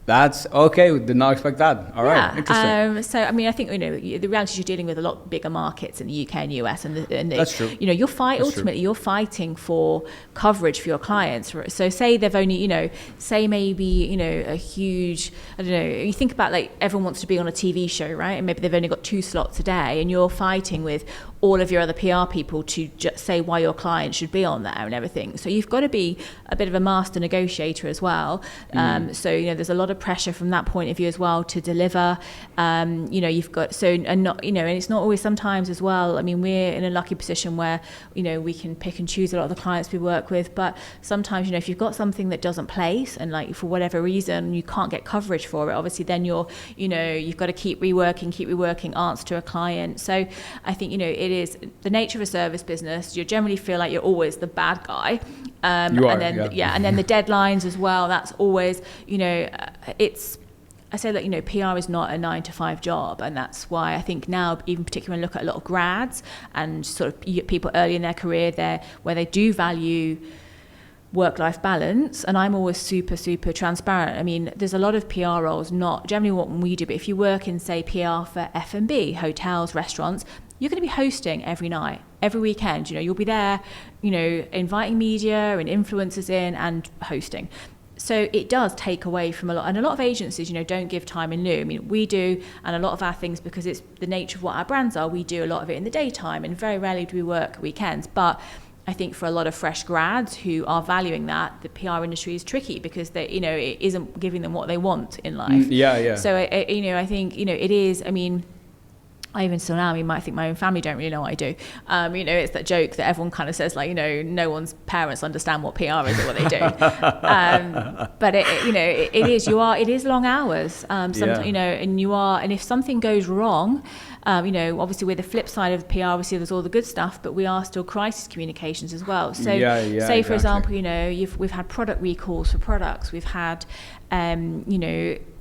That's okay. Did not expect that. All right, interesting. So, I mean, I think the reality is you're dealing with a lot bigger markets in the UK and US, and that's true. You're fighting for coverage for your clients. So, say they've only, say maybe a huge, I don't know. You think about like everyone wants to be on a TV show, right? And maybe they've only got 2 slots a day, and you're fighting with all of your other PR people to just say why your client should be on there and everything. So you've got to be a bit of a master negotiator as well. So there's a lot of pressure from that point of view as well to deliver. You've got and it's not always, sometimes as well. I mean, we're in a lucky position where we can pick and choose a lot of the clients we work with, but sometimes if you've got something that doesn't place and like for whatever reason you can't get coverage for it, obviously then you've got to keep reworking answer to a client. So I think it is the nature of a service business. You generally feel like you're always the bad guy, and then the deadlines as well. That's always it's. I say that PR is not a 9-to-5 job, and that's why I think now, even particularly when I look at a lot of grads and sort of people early in their career, where they do value work-life balance, and I'm always super, super transparent. I mean, there's a lot of PR roles, not generally what we do, but if you work in, say, PR for F&B, hotels, restaurants, you're going to be hosting every night, every weekend. You'll be there, inviting media and influencers in and hosting. So it does take away from a lot, and a lot of agencies, don't give time in lieu. I mean, we do, and a lot of our things, because it's the nature of what our brands are, we do a lot of it in the daytime, and very rarely do we work weekends. But I think for a lot of fresh grads who are valuing that, the PR industry is tricky because they, it isn't giving them what they want in life. Yeah. So I think it is. I mean, I even still now, I think my own family don't really know what I do. It's that joke that everyone kind of says, like, no one's parents understand what PR is or what they do. But it is long hours. And if something goes wrong, obviously with the flip side of PR, obviously there's all the good stuff, but we are still crisis communications as well. So say, for example, we've had product recalls for products. We've had,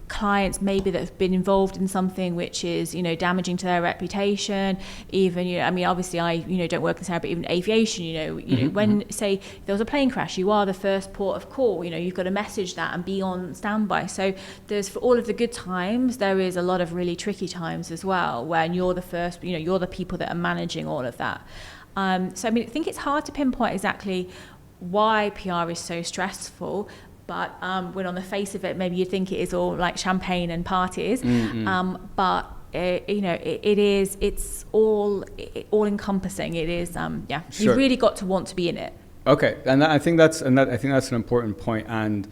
clients maybe that have been involved in something which is damaging to their reputation. Even obviously I don't work in this area, but even aviation, when say there was a plane crash, you are the first port of call. You've got to message that and be on standby. So there's, for all of the good times, there is a lot of really tricky times as well when you're the first, you're the people that are managing all of that. So I think it's hard to pinpoint exactly why PR is so stressful. But when on the face of it, maybe you'd think it is all like champagne and parties. But it's all encompassing. It is, Sure. You've really got to want to be in it. Okay, I think that's an important point. And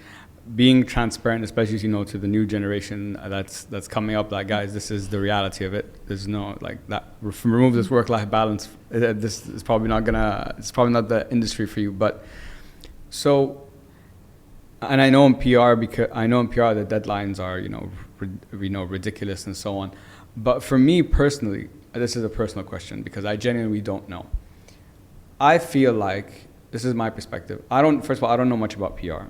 being transparent, especially to the new generation that's coming up, like, guys, this is the reality of it. There's no like that. Remove this work-life balance. This is probably not the industry for you. But so. And I know in PR the deadlines are ridiculous and so on. But for me personally, this is a personal question because I genuinely don't know. I feel like, this is my perspective. First of all, I don't know much about PR.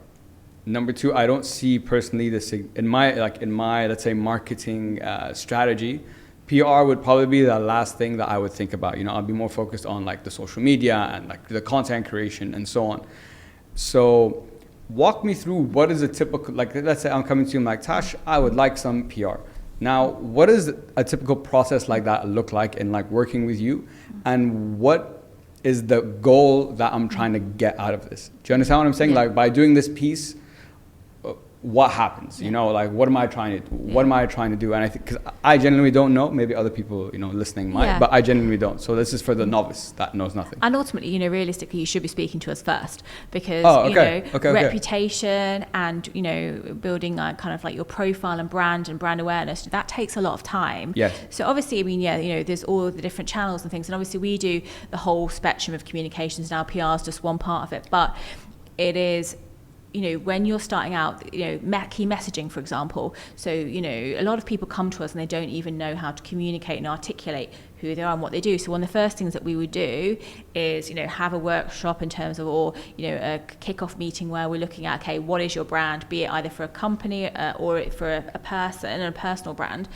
Number two, I don't see personally this in my let's say marketing strategy. PR would probably be the last thing that I would think about. I'll be more focused on like the social media and like the content creation and so on. So walk me through what is a typical, like, let's say I'm coming to you, I'm like, Tash, I would like some PR. Now, what does a typical process like that look like in like working with you? And what is the goal that I'm trying to get out of this? Do you understand what I'm saying? Yeah. Like, by doing this piece, what happens? Like, what am I trying to do? And I think, because I genuinely don't know, maybe other people, listening might, but I genuinely don't. So this is for the novice that knows nothing. And ultimately, realistically, you should be speaking to us first because, reputation and, building kind of like your profile and brand awareness, that takes a lot of time. Yes. So obviously, there's all the different channels and things. And obviously we do the whole spectrum of communications now. PR is just one part of it, but it is, when you're starting out, key messaging, for example. So, a lot of people come to us and they don't even know how to communicate and articulate who they are and what they do. So one of the first things that we would do is, have a workshop in terms of, or, a kickoff meeting where we're looking at, okay, what is your brand, be it either for a company or for a person, a personal brand.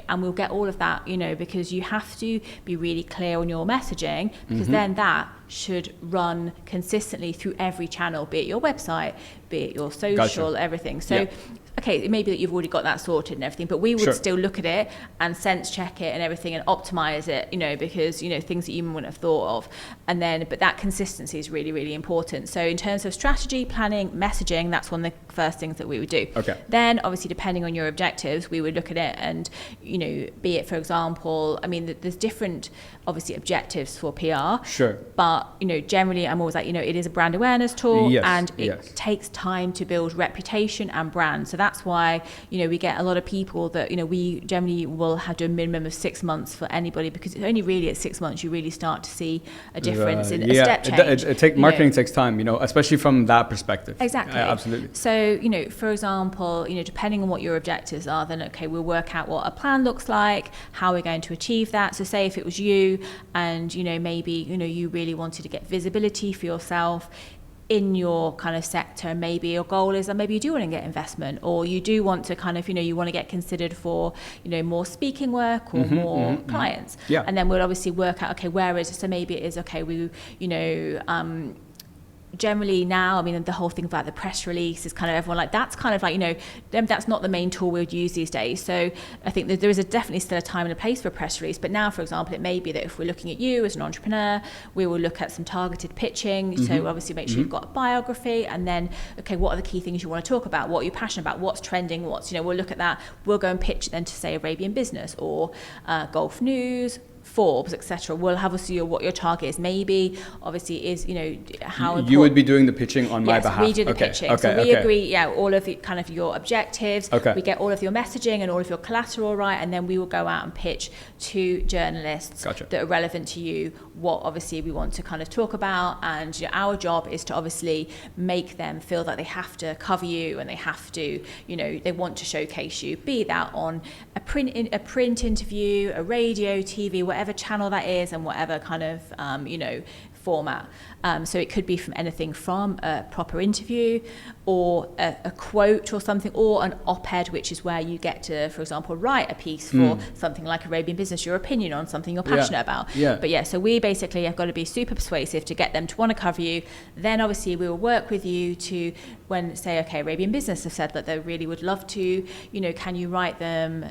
And we'll get all of that, because you have to be really clear on your messaging, because then that should run consistently through every channel, be it your website, be it your social, everything. So okay, it may be that you've already got that sorted and everything, but we would still look at it and sense check it and everything and optimize it, because, things that you wouldn't have thought of. And then, but that consistency is really, really important. So in terms of strategy, planning, messaging, that's one of the first things that we would do. Okay. Then obviously, depending on your objectives, we would look at it and, be it, for example, there's different, obviously, objectives for PR. Sure. But, generally, I'm always like, it is a brand awareness tool and it takes time to build reputation and brand. So that's why, we get a lot of people that, we generally will have to do a minimum of 6 months for anybody, because it's only really at 6 months you really start to see a difference in a step change. Marketing takes time, especially from that perspective. Exactly. Absolutely. So, for example, depending on what your objectives are, then, okay, we'll work out what a plan looks like, how we're going to achieve that. So say if it was you and, maybe, you really wanted to get visibility for yourself in your kind of sector, maybe your goal is that maybe you do want to get investment, or you do want to kind of, you want to get considered for, more speaking work or more clients. Yeah. And then we'll obviously work out, okay, where is it? So maybe it is, okay, we, generally now, I mean, the whole thing about the press release is kind of everyone like, that's kind of like, you know, that's not the main tool we would use these days. So I think that there is definitely still a time and a place for a press release. But now, for example, it may be that if we're looking at you as an entrepreneur, we will look at some targeted pitching. So obviously make sure you've got a biography, and then, okay, what are the key things you want to talk about? What are you passionate about? What's trending? What's, you know, we'll look at that. We'll go and pitch then to, say, Arabian Business or Gulf News, Forbes, etc. We'll have what your target is. Maybe obviously is, you know, how you would be doing the pitching on my behalf. Yes, we do the pitching. So we agree, all of the kind of your objectives. We get all of your messaging and all of your collateral right, and then we will go out and pitch to journalists that are relevant to you what obviously we want to kind of talk about. And, you know, our job is to obviously make them feel that they have to cover you, and they have to, you know, they want to showcase you, be that on a print interview, a radio, TV, whatever channel that is, and whatever kind of you know, format. So it could be from anything from a proper interview or a quote or something, or an op-ed, which is where you get to, for example, write a piece for something like Arabian Business, your opinion on something you're passionate about. But so we basically have got to be super persuasive to get them to want to cover you. Then obviously we will work with you to, when, say, okay, Arabian Business have said that they really would love to, you know, can you write them,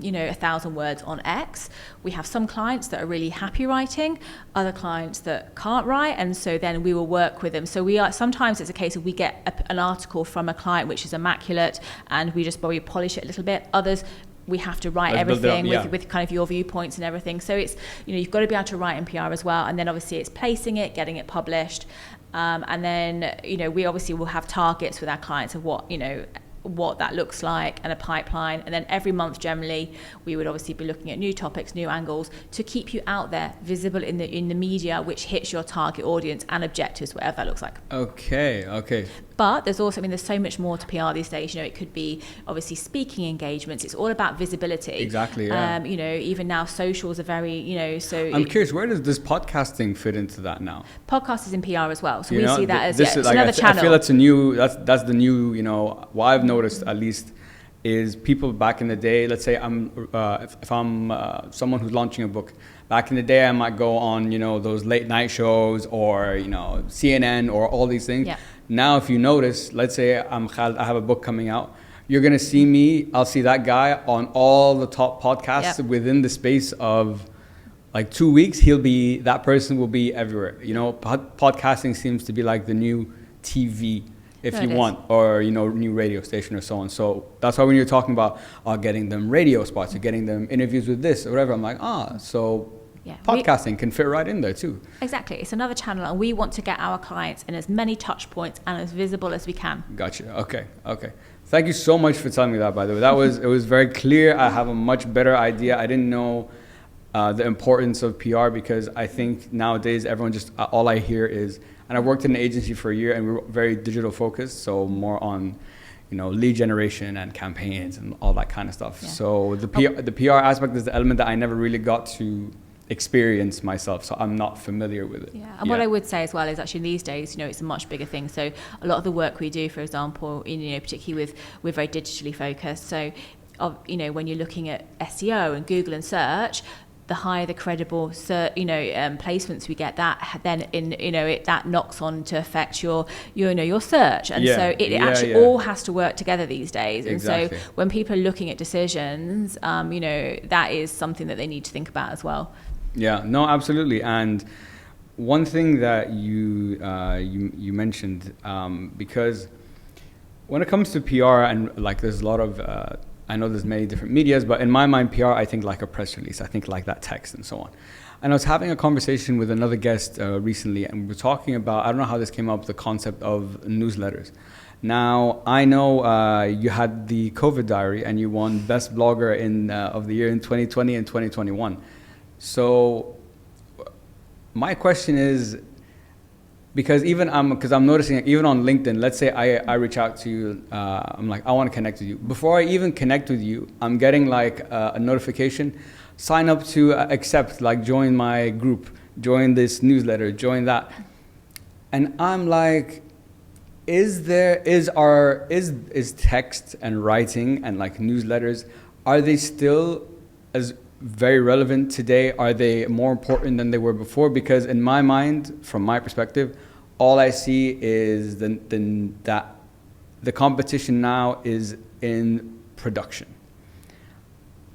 you know, 1,000 words on X? We have some clients that are really happy writing, other clients that can't write, and so then we will work with them. So we are, sometimes it's a case of we get an article from a client which is immaculate, and we just probably polish it a little bit. Others, we have to write everything with kind of your viewpoints and everything. So it's, you know, you've got to be able to write in PR as well, and then obviously it's placing it, getting it published, and then, you know, we obviously will have targets with our clients of what, you know, what that looks like, and a pipeline. And then every month generally we would obviously be looking at new topics, new angles, to keep you out there, visible in the media, which hits your target audience and objectives, whatever that looks like. Okay. But there's also, I mean, there's so much more to PR these days. You know, it could be obviously speaking engagements. It's all about visibility. Exactly. Yeah. You know, even now socials are very, you know, so I'm curious, where does this podcasting fit into that now? Podcast is in PR as well. So you we know, see that as it's like, another channel. I feel that's a new, that's the new, you know, what I've noticed at least is people back in the day, let's say if I'm someone who's launching a book, back in the day I might go on, you know, those late night shows or, you know, CNN or all these things. Yeah. Now, if you notice, let's say I'm Khaled, I have a book coming out, you're going to see me, I'll see that guy on all the top podcasts within the space of like 2 weeks. That person will be everywhere. You know, podcasting seems to be like the new TV, if you want, or, you know, new radio station or so on. So that's why when you're talking about getting them radio spots or getting them interviews with this or whatever, I'm like, podcasting can fit right in there too. Exactly. It's another channel, and we want to get our clients in as many touch points and as visible as we can. Gotcha. Okay. Thank you so much for telling me that, by the way. It was very clear. I have a much better idea. I didn't know the importance of PR, because I think nowadays everyone just, all I hear is, and I worked in an agency for a year and we're very digital focused, so more on, you know, lead generation and campaigns and all that kind of stuff. Yeah. So the PR aspect is the element that I never really got to experience myself, so I'm not familiar with it. And what I would say as well is actually these days, you know, it's a much bigger thing. So a lot of the work we do, for example, you know, particularly we're very digitally focused. So, you know, when you're looking at SEO and Google and search, the higher the credible, placements we get, that then that knocks on to affect your search, and so it actually all has to work together these days. Exactly. And so when people are looking at decisions, you know, that is something that they need to think about as well. Yeah, no, absolutely. And one thing that you mentioned, because when it comes to PR, and like there's a lot of I know there's many different medias, but in my mind, PR, I think like a press release. I think like that text and so on. And I was having a conversation with another guest recently, and we were talking about, I don't know how this came up, the concept of newsletters. Now, I know you had the COVID diary and you won Best Blogger of the Year in 2020 and 2021. So my question is, because I'm noticing, like, even on LinkedIn, let's say I reach out to you, I'm like, I want to connect with you. Before I even connect with you, I'm getting like a notification, sign up to accept, like join my group, join this newsletter, join that. And I'm like, is text and writing and like newsletters, are they still as very relevant today? Are they more important than they were before? Because in my mind, from my perspective, all I see is that the competition now is in production.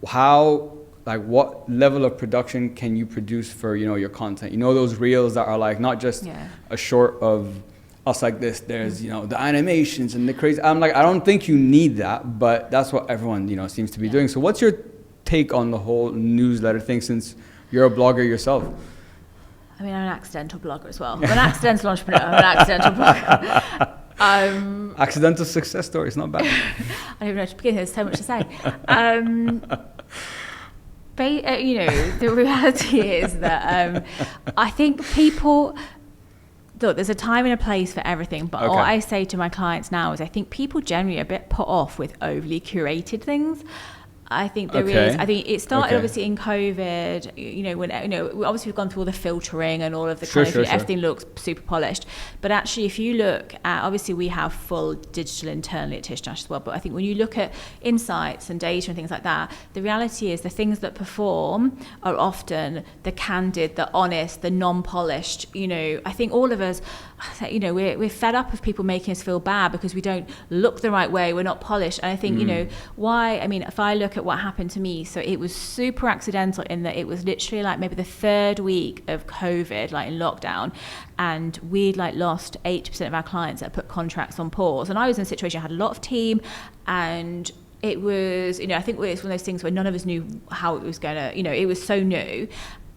How, like, what level of production can you produce for, you know, your content? You know, those reels that are like not just a short of us like this. There's, you know, the animations and the crazy. I'm like, I don't think you need that, but that's what everyone, you know, seems to be doing. So what's your take on the whole newsletter thing, since you're a blogger yourself? I mean, I'm an accidental blogger as well. I'm an accidental entrepreneur. I'm an accidental blogger. Accidental success stories, not bad. I don't even know where to begin. There's so much to say. You know, the reality is that I think people, look, there's a time and a place for everything. But what I say to my clients now is I think people generally are a bit put off with overly curated things. I think there is. I think it started obviously in COVID. You know, when obviously we've gone through all the filtering and all of the kind of everything looks super polished. But actually, if you look at, obviously we have full digital internally at Natasha as well. But I think when you look at insights and data and things like that, the reality is the things that perform are often the candid, the honest, the non-polished. You know, I think all of us, you know, we're fed up of people making us feel bad because we don't look the right way. We're not polished. And I think you know why. I mean, if I look at what happened to me, so it was super accidental in that it was literally like maybe the third week of COVID, like in lockdown, and we'd like lost 80% of our clients that put contracts on pause. And I was in a situation, I had a lot of team, and it was, you know, I think it's one of those things where none of us knew how it was going to, you know, it was so new.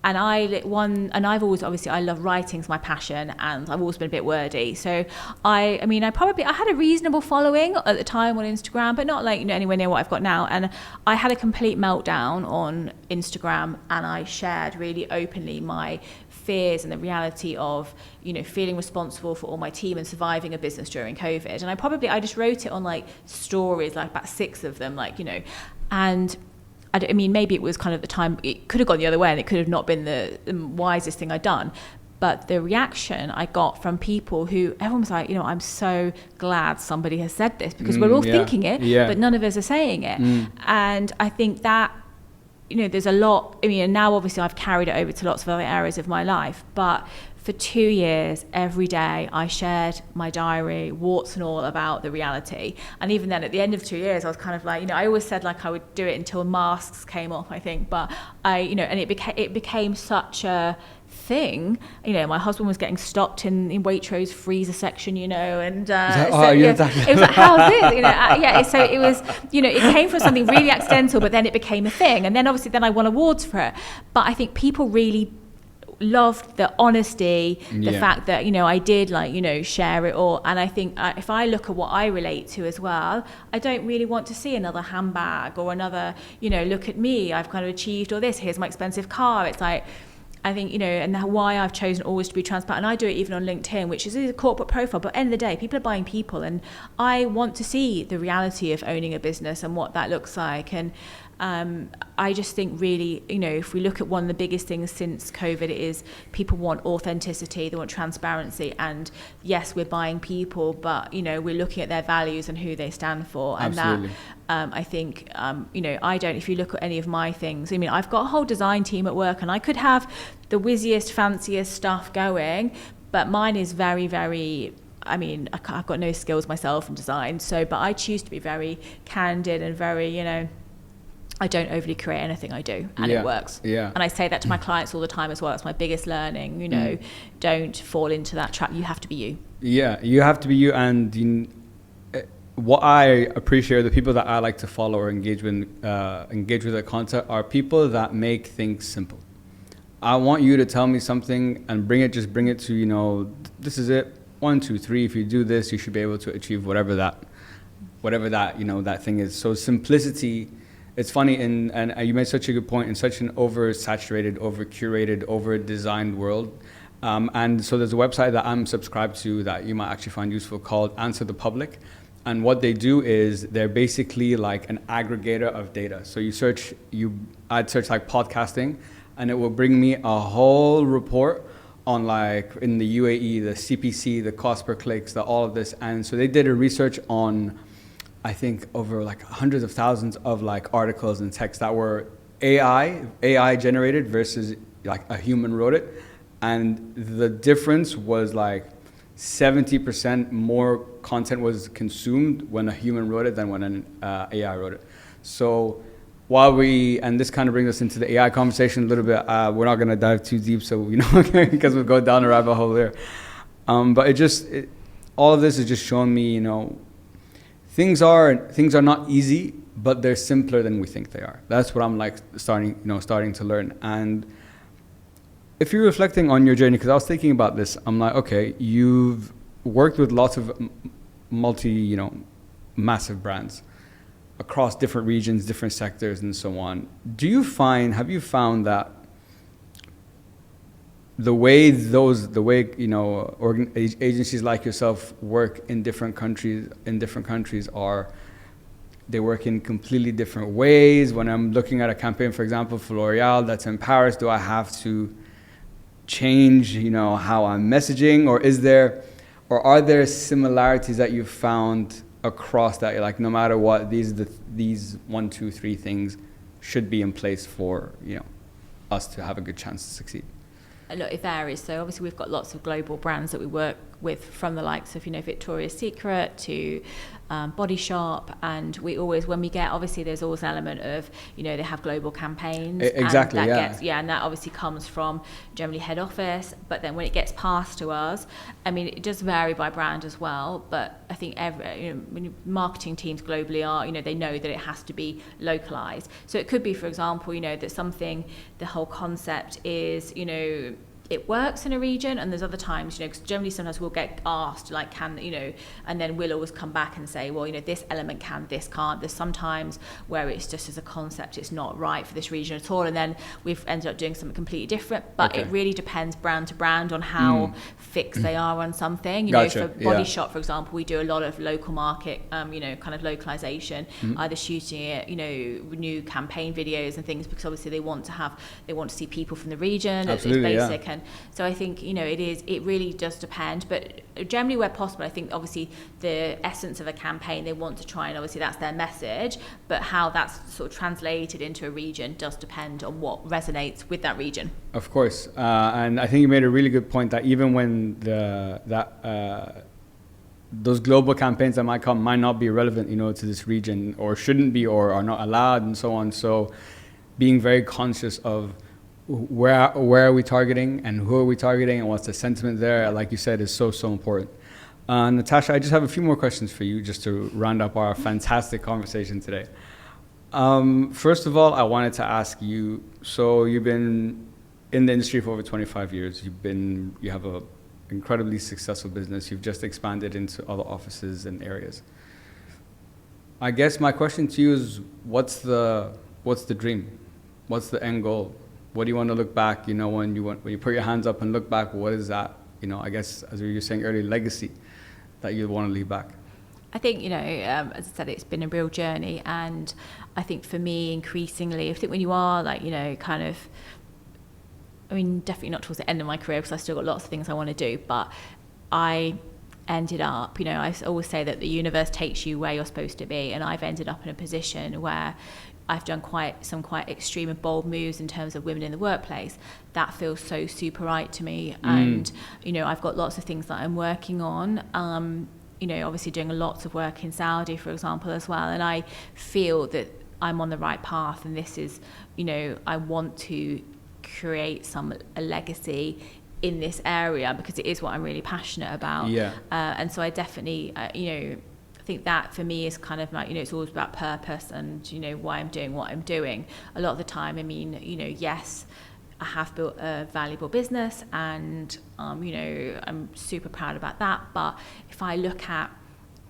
And I've always, obviously, I love writing, it's my passion, and I've always been a bit wordy. So I had a reasonable following at the time on Instagram, but not like, you know, anywhere near what I've got now. And I had a complete meltdown on Instagram, and I shared really openly my fears and the reality of, you know, feeling responsible for all my team and surviving a business during COVID. And I just wrote it on like stories, like about 6 of them, like, you know, and I mean, maybe it was kind of the time, it could have gone the other way and it could have not been the wisest thing I'd done. But the reaction I got from people who, everyone was like, you know, I'm so glad somebody has said this, because we're all thinking it, but none of us are saying it. And I think that, you know, there's a lot, I mean, and now obviously I've carried it over to lots of other areas of my life, but for 2 years, every day, I shared my diary, warts and all, about the reality. And even then, at the end of 2 years, I was kind of like, you know, I always said like I would do it until masks came off, I think. But you know, and it became such a thing. You know, my husband was getting stopped in Waitrose freezer section, you know, and it was like, how's this? You know, so it was, you know, it came from something really accidental, but then it became a thing. And then obviously, then I won awards for it. But I think people really loved the honesty, the fact that, you know, I did, like, you know, share it all. And I think if I look at what I relate to as well, I don't really want to see another handbag or another, you know, look at me, I've kind of achieved all this, here's my expensive car. It's like, I think, you know, and why I've chosen always to be transparent, and I do it even on LinkedIn, which is a corporate profile, but at the end of the day, people are buying people, and I want to see the reality of owning a business and what that looks like. And I just think really, you know, if we look at one of the biggest things since COVID, it is people want authenticity, they want transparency, and yes, we're buying people, but, you know, we're looking at their values and who they stand for. And Absolutely. That, I think, you know, if you look at any of my things, I mean, I've got a whole design team at work, and I could have the whizziest, fanciest stuff going, but mine is very, very, I mean, I've got no skills myself in design, so, but I choose to be very candid and very, you know, I don't overly create anything I do, and it works. Yeah. And I say that to my clients all the time as well. That's my biggest learning, you know, don't fall into that trap. You have to be you. Yeah, you have to be you. And what I appreciate, the people that I like to follow or engage with their content are people that make things simple. I want you to tell me something and bring it to, you know, this is it. 1, 2, 3. If you do this, you should be able to achieve whatever that, you know, that thing is. So simplicity. It's funny, and you made such a good point, in such an oversaturated, over-curated, over-designed world. And so there's a website that I'm subscribed to that you might actually find useful called Answer the Public. And what they do is they're basically like an aggregator of data. So I'd search like podcasting, and it will bring me a whole report on, like, in the UAE, the CPC, the cost per clicks, all of this. And so they did a research on, I think, over like hundreds of thousands of like articles and texts that were AI generated versus like a human wrote it. And the difference was like 70% more content was consumed when a human wrote it than when an AI wrote it. So and this kind of brings us into the AI conversation a little bit. We're not going to dive too deep, so because we'll go down a rabbit hole there. But all of this is just showing me, things are not easy, but they're simpler than we think they are. That's what I'm like starting to learn. And if you're reflecting on your journey, because I was thinking about this, I'm like, okay, you've worked with lots of massive brands across different regions, different sectors, and so on. Have you found that the way agencies like yourself work in different countries are, they work in completely different ways? When I'm looking at a campaign, for example, for L'Oreal that's in Paris, do I have to change, how I'm messaging, or are there similarities that you've found across that? Like, no matter what, these 1, 2, 3 things should be in place for us to have a good chance to succeed? Look, it varies. So obviously we've got lots of global brands that we work with, from the likes of Victoria's Secret to Body Shop, and we always, when we get, obviously there's always an element of they have global campaigns, exactly, and that and that obviously comes from generally head office, but then when it gets passed to us, it does vary by brand as well, but I think when marketing teams globally are, they know that it has to be localized. So it could be, for example, that something, the whole concept is it works in a region, and there's other times, because generally sometimes we'll get asked, like, can, and then we'll always come back and say, well, this element can, this can't. There's sometimes where it's just as a concept, it's not right for this region at all, and then we've ended up doing something completely different. But It really depends brand to brand on how fixed they are on something. Gotcha. For Body Shop, for example, we do a lot of local market, kind of localization, either shooting it, new campaign videos and things, because obviously they want to see people from the region. Absolutely, it's basic. And so I think, it really does depend, but generally where possible, I think obviously the essence of a campaign, they want to try, and obviously that's their message, but how that's sort of translated into a region does depend on what resonates with that region. Of course. And I think you made a really good point that even when those global campaigns that might come might not be relevant, to this region, or shouldn't be, or are not allowed, and so on. So being very conscious of where are we targeting, and who are we targeting, and what's the sentiment there, like you said, is so important. Natasha, I just have a few more questions for you, just to round up our fantastic conversation today. First of all, I wanted to ask you, so you've been in the industry for over 25 years. You have a incredibly successful business. You've just expanded into other offices and areas. I guess my question to you is, what's the dream? What's the end goal? What do you want to look back, when you put your hands up and look back, what is that, I guess, as you were saying earlier, legacy that you want to leave back? I think, as I said, it's been a real journey. And I think for me, increasingly, I think when you are definitely not towards the end of my career, because I still got lots of things I want to do, but I ended up, I always say that the universe takes you where you're supposed to be. And I've ended up in a position where I've done some quite extreme and bold moves in terms of women in the workplace. That feels so super right to me. And, I've got lots of things that I'm working on. Obviously doing lots of work in Saudi, for example, as well. And I feel that I'm on the right path. And this is, I want to create a legacy in this area, because it is what I'm really passionate about. Yeah. And so I definitely, I think that for me is kind of like, it's always about purpose and, why I'm doing what I'm doing. A lot of the time, yes, I have built a valuable business, and, I'm super proud about that. But if I look at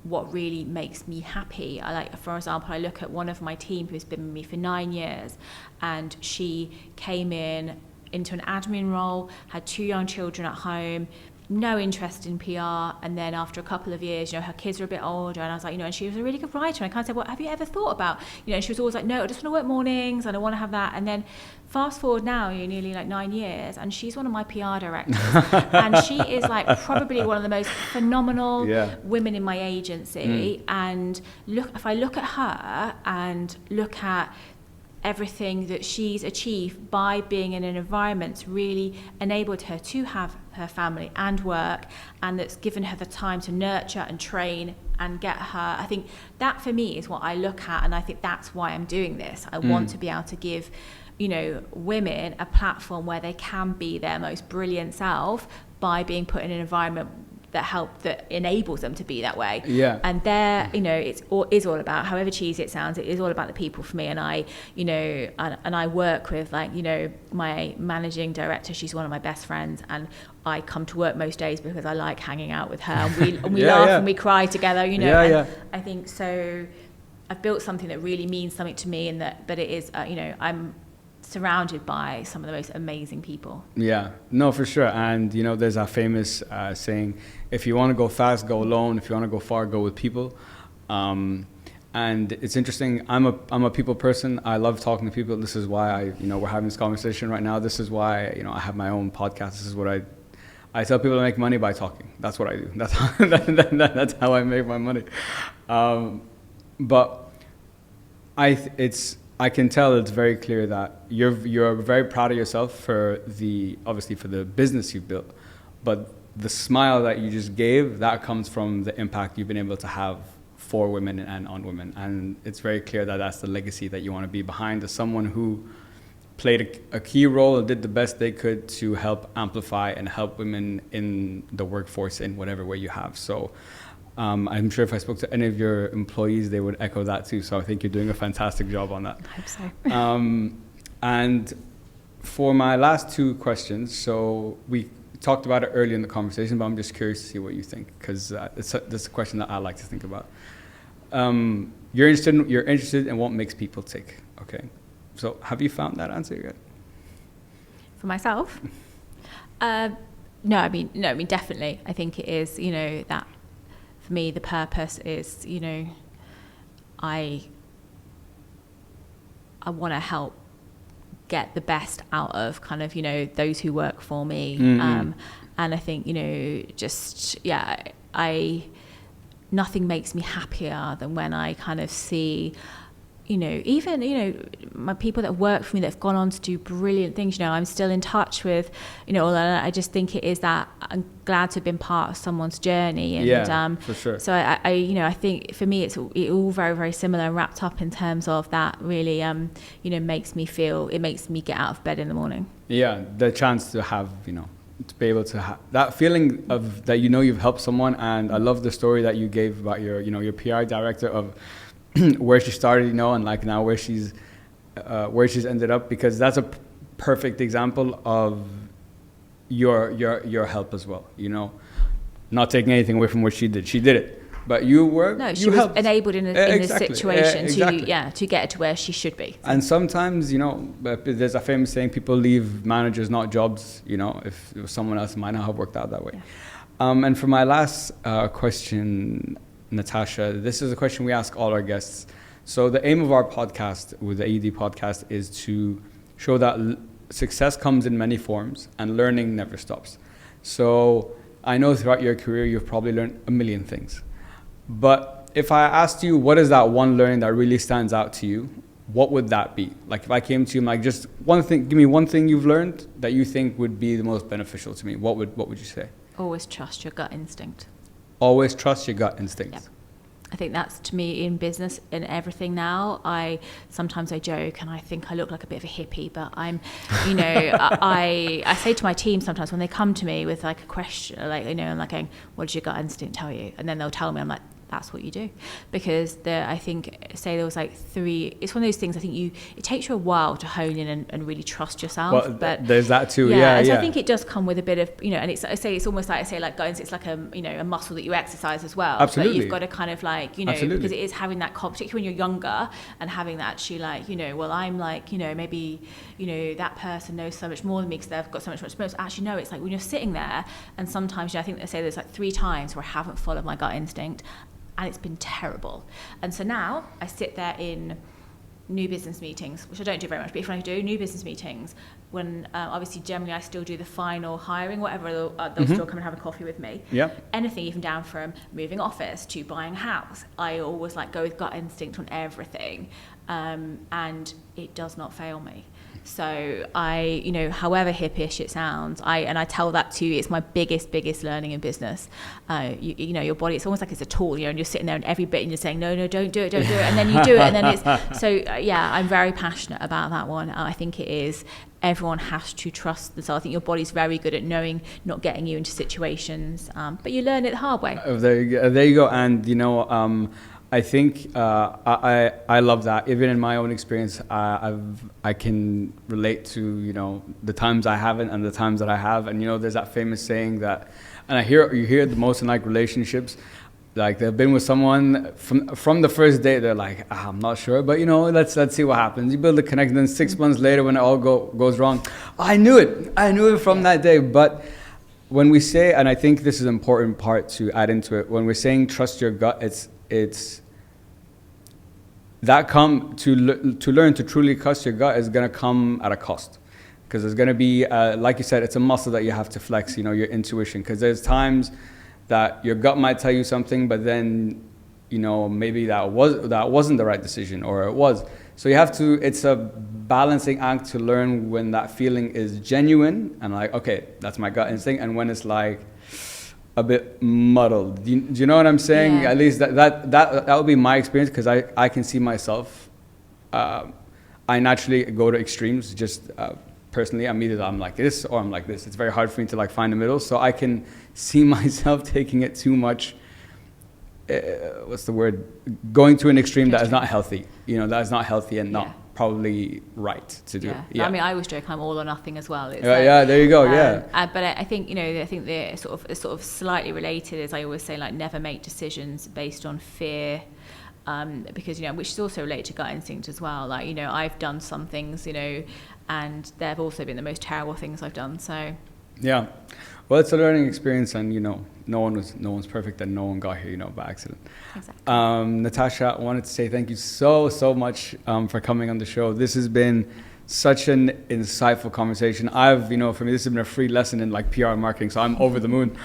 what really makes me happy, for example, I look at one of my team who's been with me for 9 years, and she came into an admin role, had 2 young children at home, no interest in PR, and then after a couple of years, her kids were a bit older, and I was like, and she was a really good writer, and I kind of said, well, have you ever thought about, and she was always like, no, I just want to work mornings, and I want to have that. And then fast forward now, nearly 9 years, and she's one of my PR directors, and she is probably one of the most phenomenal women in my agency. And if I look at her and look at everything that she's achieved by being in an environment that's really enabled her to have her family and work, and that's given her the time to nurture and train and get her. I think that for me is what I look at, and I think that's why I'm doing this. I want to be able to give, you know, women a platform where they can be their most brilliant self by being put in an environment that enables them to be that way. Yeah. And there, you know, is all about, however cheesy it sounds, it is all about the people for me. And I, you know, and I work with, like, you know, my managing director. She's one of my best friends, and I come to work most days because I like hanging out with her, and we laugh and we cry together, you know. I think so. I've built something that really means something to me, and that it is, you know, I'm surrounded by some of the most amazing people. Yeah, no, for sure. And, you know, there's a famous saying, if you want to go fast, go alone. If you want to go far, go with people. And it's interesting. I'm a people person. I love talking to people. This is why we're having this conversation right now. This is why, you know, I have my own podcast. This is what I tell people to make money by talking. That's what I do. That's how I make my money. But I can tell it's very clear that you're very proud of yourself for the business you've built, but the smile that you just gave, that comes from the impact you've been able to have for women and on women. And it's very clear that that's the legacy that you want to be behind, as someone who played a key role and did the best they could to help amplify and help women in the workforce in whatever way you have. So I'm sure if I spoke to any of your employees, they would echo that too. So I think you're doing a fantastic job on that. I hope so. And for my last two questions, so we talked about it earlier in the conversation, but I'm just curious to see what you think, because that's a question that I like to think about. You're interested in what makes people tick. Okay. So have you found that answer yet? For myself? No, I mean, definitely. I think it is, you know, that for me, the purpose is, you know, I want to help get the best out of kind of, you know, those who work for me. Mm-hmm. And I think, you know, just, nothing makes me happier than when I kind of see, you know, even, you know, my people that work for me that have gone on to do brilliant things. You know, I'm still in touch with, you know, I just think it is that I'm glad to have been part of someone's journey. And, for sure. So I you know, I think for me, it's all very, very similar and wrapped up in terms of that really, you know, makes me get out of bed in the morning. Yeah. The chance to have, you know, to be able to have that feeling of that, you know, you've helped someone. And I love the story that you gave about your, you know, your PR director of where she started, you know, and like now where she's ended up, because that's a perfect example of your help as well, you know, not taking anything away from what she did. She did it, but she was helped. Enabled in a situation exactly. to get her to where she should be. And sometimes, you know, there's a famous saying, people leave managers, not jobs. You know, if it was someone else, it might not have worked out that way. Yeah. And for my last question, Natasha, this is a question we ask all our guests. So the aim of our podcast, with the AED podcast, is to show that success comes in many forms and learning never stops. So I know throughout your career, you've probably learned a million things. But if I asked you, what is that one learning that really stands out to you? What would that be? Like if I came to you, like just one thing, give me one thing you've learned that you think would be the most beneficial to me. What would you say? Always trust your gut instinct. Always trust your gut instinct. Yep. I think that's, to me, in business, in everything now. Sometimes I joke and I think I look like a bit of a hippie, but I'm, you know, I say to my team sometimes when they come to me with like a question, like, you know, I'm like going, what does your gut instinct tell you? And then they'll tell me, I'm like, that's what you do. Because I think, say there was like 3, it's one of those things, I think it takes you a while to hone in and really trust yourself. Well, but there's that too. So I think it does come with a bit of, you know, and it's almost like guidance. It's like a muscle that you exercise as well. Absolutely. But you've got to kind of like, you know, Absolutely. because it is having that, particularly when you're younger, and having that actually like, you know, well, I'm like, you know, maybe, you know, that person knows so much more than me because they've got so much more experience. Actually, no, it's like when you're sitting there, and sometimes, you know, I think they say there's like 3 times where I haven't followed my gut instinct, and it's been terrible. And so now I sit there in new business meetings, which I don't do very much, but if I do new business meetings, when obviously generally I still do the final hiring, whatever, they'll still come and have a coffee with me. Yeah. Anything, even down from moving office to buying a house, I always like go with gut instinct on everything, and it does not fail me. So I, you know, however hippish it sounds, I tell that to you, it's my biggest learning in business. You know, your body, it's almost like it's a tool, you know, and you're sitting there and every bit and you're saying, no, don't do it. And then you do it. And then it's, so yeah, I'm very passionate about that one. I think it is, everyone has to trust themselves. I think your body's very good at knowing, not getting you into situations, but you learn it the hard way. There you go. And, you know, I think I love that. Even in my own experience, I can relate to, you know, the times I haven't and the times that I have. And, you know, there's that famous saying that, and you hear the most in like relationships, like they've been with someone from the first date, they're like, I'm not sure, but, you know, let's see what happens. You build a connection, then 6 months later when it all goes wrong, I knew it from that day. But when we say, and I think this is an important part to add into it, when we're saying trust your gut, it's that to learn to truly trust your gut is going to come at a cost, because there's going to be, like you said, it's a muscle that you have to flex, you know, your intuition, because there's times that your gut might tell you something, but then, you know, maybe that wasn't the right decision, or it was. So you have to, it's a balancing act to learn when that feeling is genuine and like, okay, that's my gut instinct, and when it's like a bit muddled. Do you know what I'm saying? Yeah. At least that would be my experience, because I can see myself. I naturally go to extremes. Just personally, I'm like this or I'm like this. It's very hard for me to like find the middle. So I can see myself taking it too much. What's the word? Going to an extreme that is not healthy. You know, that is not healthy and not probably right to do. Yeah. I mean, I always joke I'm all or nothing as well. It's yeah, there you go. But I think, you know, I think they're sort of slightly related, as I always say, like never make decisions based on fear, because, you know, which is also related to gut instinct as well. Like, you know, I've done some things, you know, and they've also been the most terrible things I've done. So yeah, well, it's a learning experience, and, you know, no one's perfect, and no one got here, you know, by accident. Exactly. Natasha, I wanted to say thank you so much for coming on the show. This has been such an insightful conversation. You know, for me, this has been a free lesson in like PR and marketing, so I'm over the moon.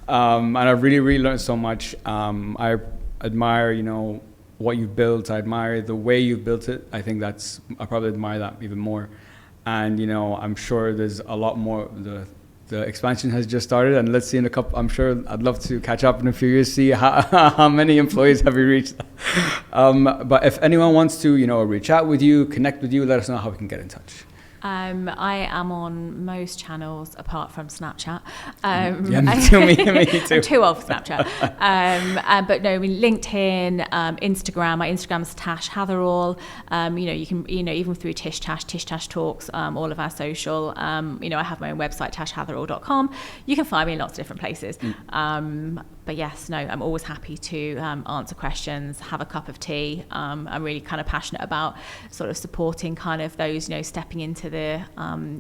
And I've really learned so much. I admire, you know, what you've built. I admire the way you've built it. I probably admire that even more. And, you know, I'm sure there's a lot more. The expansion has just started, and let's see in a couple. I'm sure I'd love to catch up in a few years, see how many employees have we reached. But if anyone wants to, you know, reach out with you, connect with you, let us know how we can get in touch. I am on most channels apart from Snapchat. Me too. I'm too old for Snapchat. But no, I mean, LinkedIn, Instagram. My Instagram's Tash Hatherall. You know, you can, you know, even through Tish Tash Talks, all of our social. You know, I have my own website, tashhatherall.com. You can find me in lots of different places. But yes, no, I'm always happy to answer questions, have a cup of tea. I'm really kind of passionate about sort of supporting kind of those, you know, stepping into the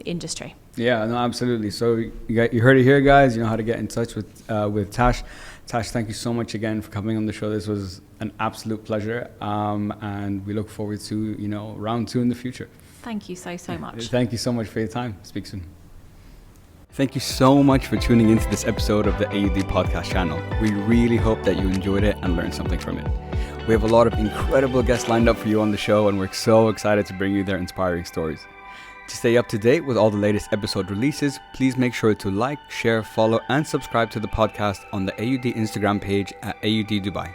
industry. Yeah, no, absolutely. So you heard it here, guys. You know how to get in touch with Tash. Tash, thank you so much again for coming on the show. This was an absolute pleasure, and we look forward to, you know, round 2 in the future. Thank you so much. Thank you so much for your time. Speak soon. Thank you so much for tuning into this episode of the AUD podcast channel. We really hope that you enjoyed it and learned something from it. We have a lot of incredible guests lined up for you on the show, and we're so excited to bring you their inspiring stories. To stay up to date with all the latest episode releases, please make sure to like, share, follow, and subscribe to the podcast on the AUD Instagram page at AUD Dubai.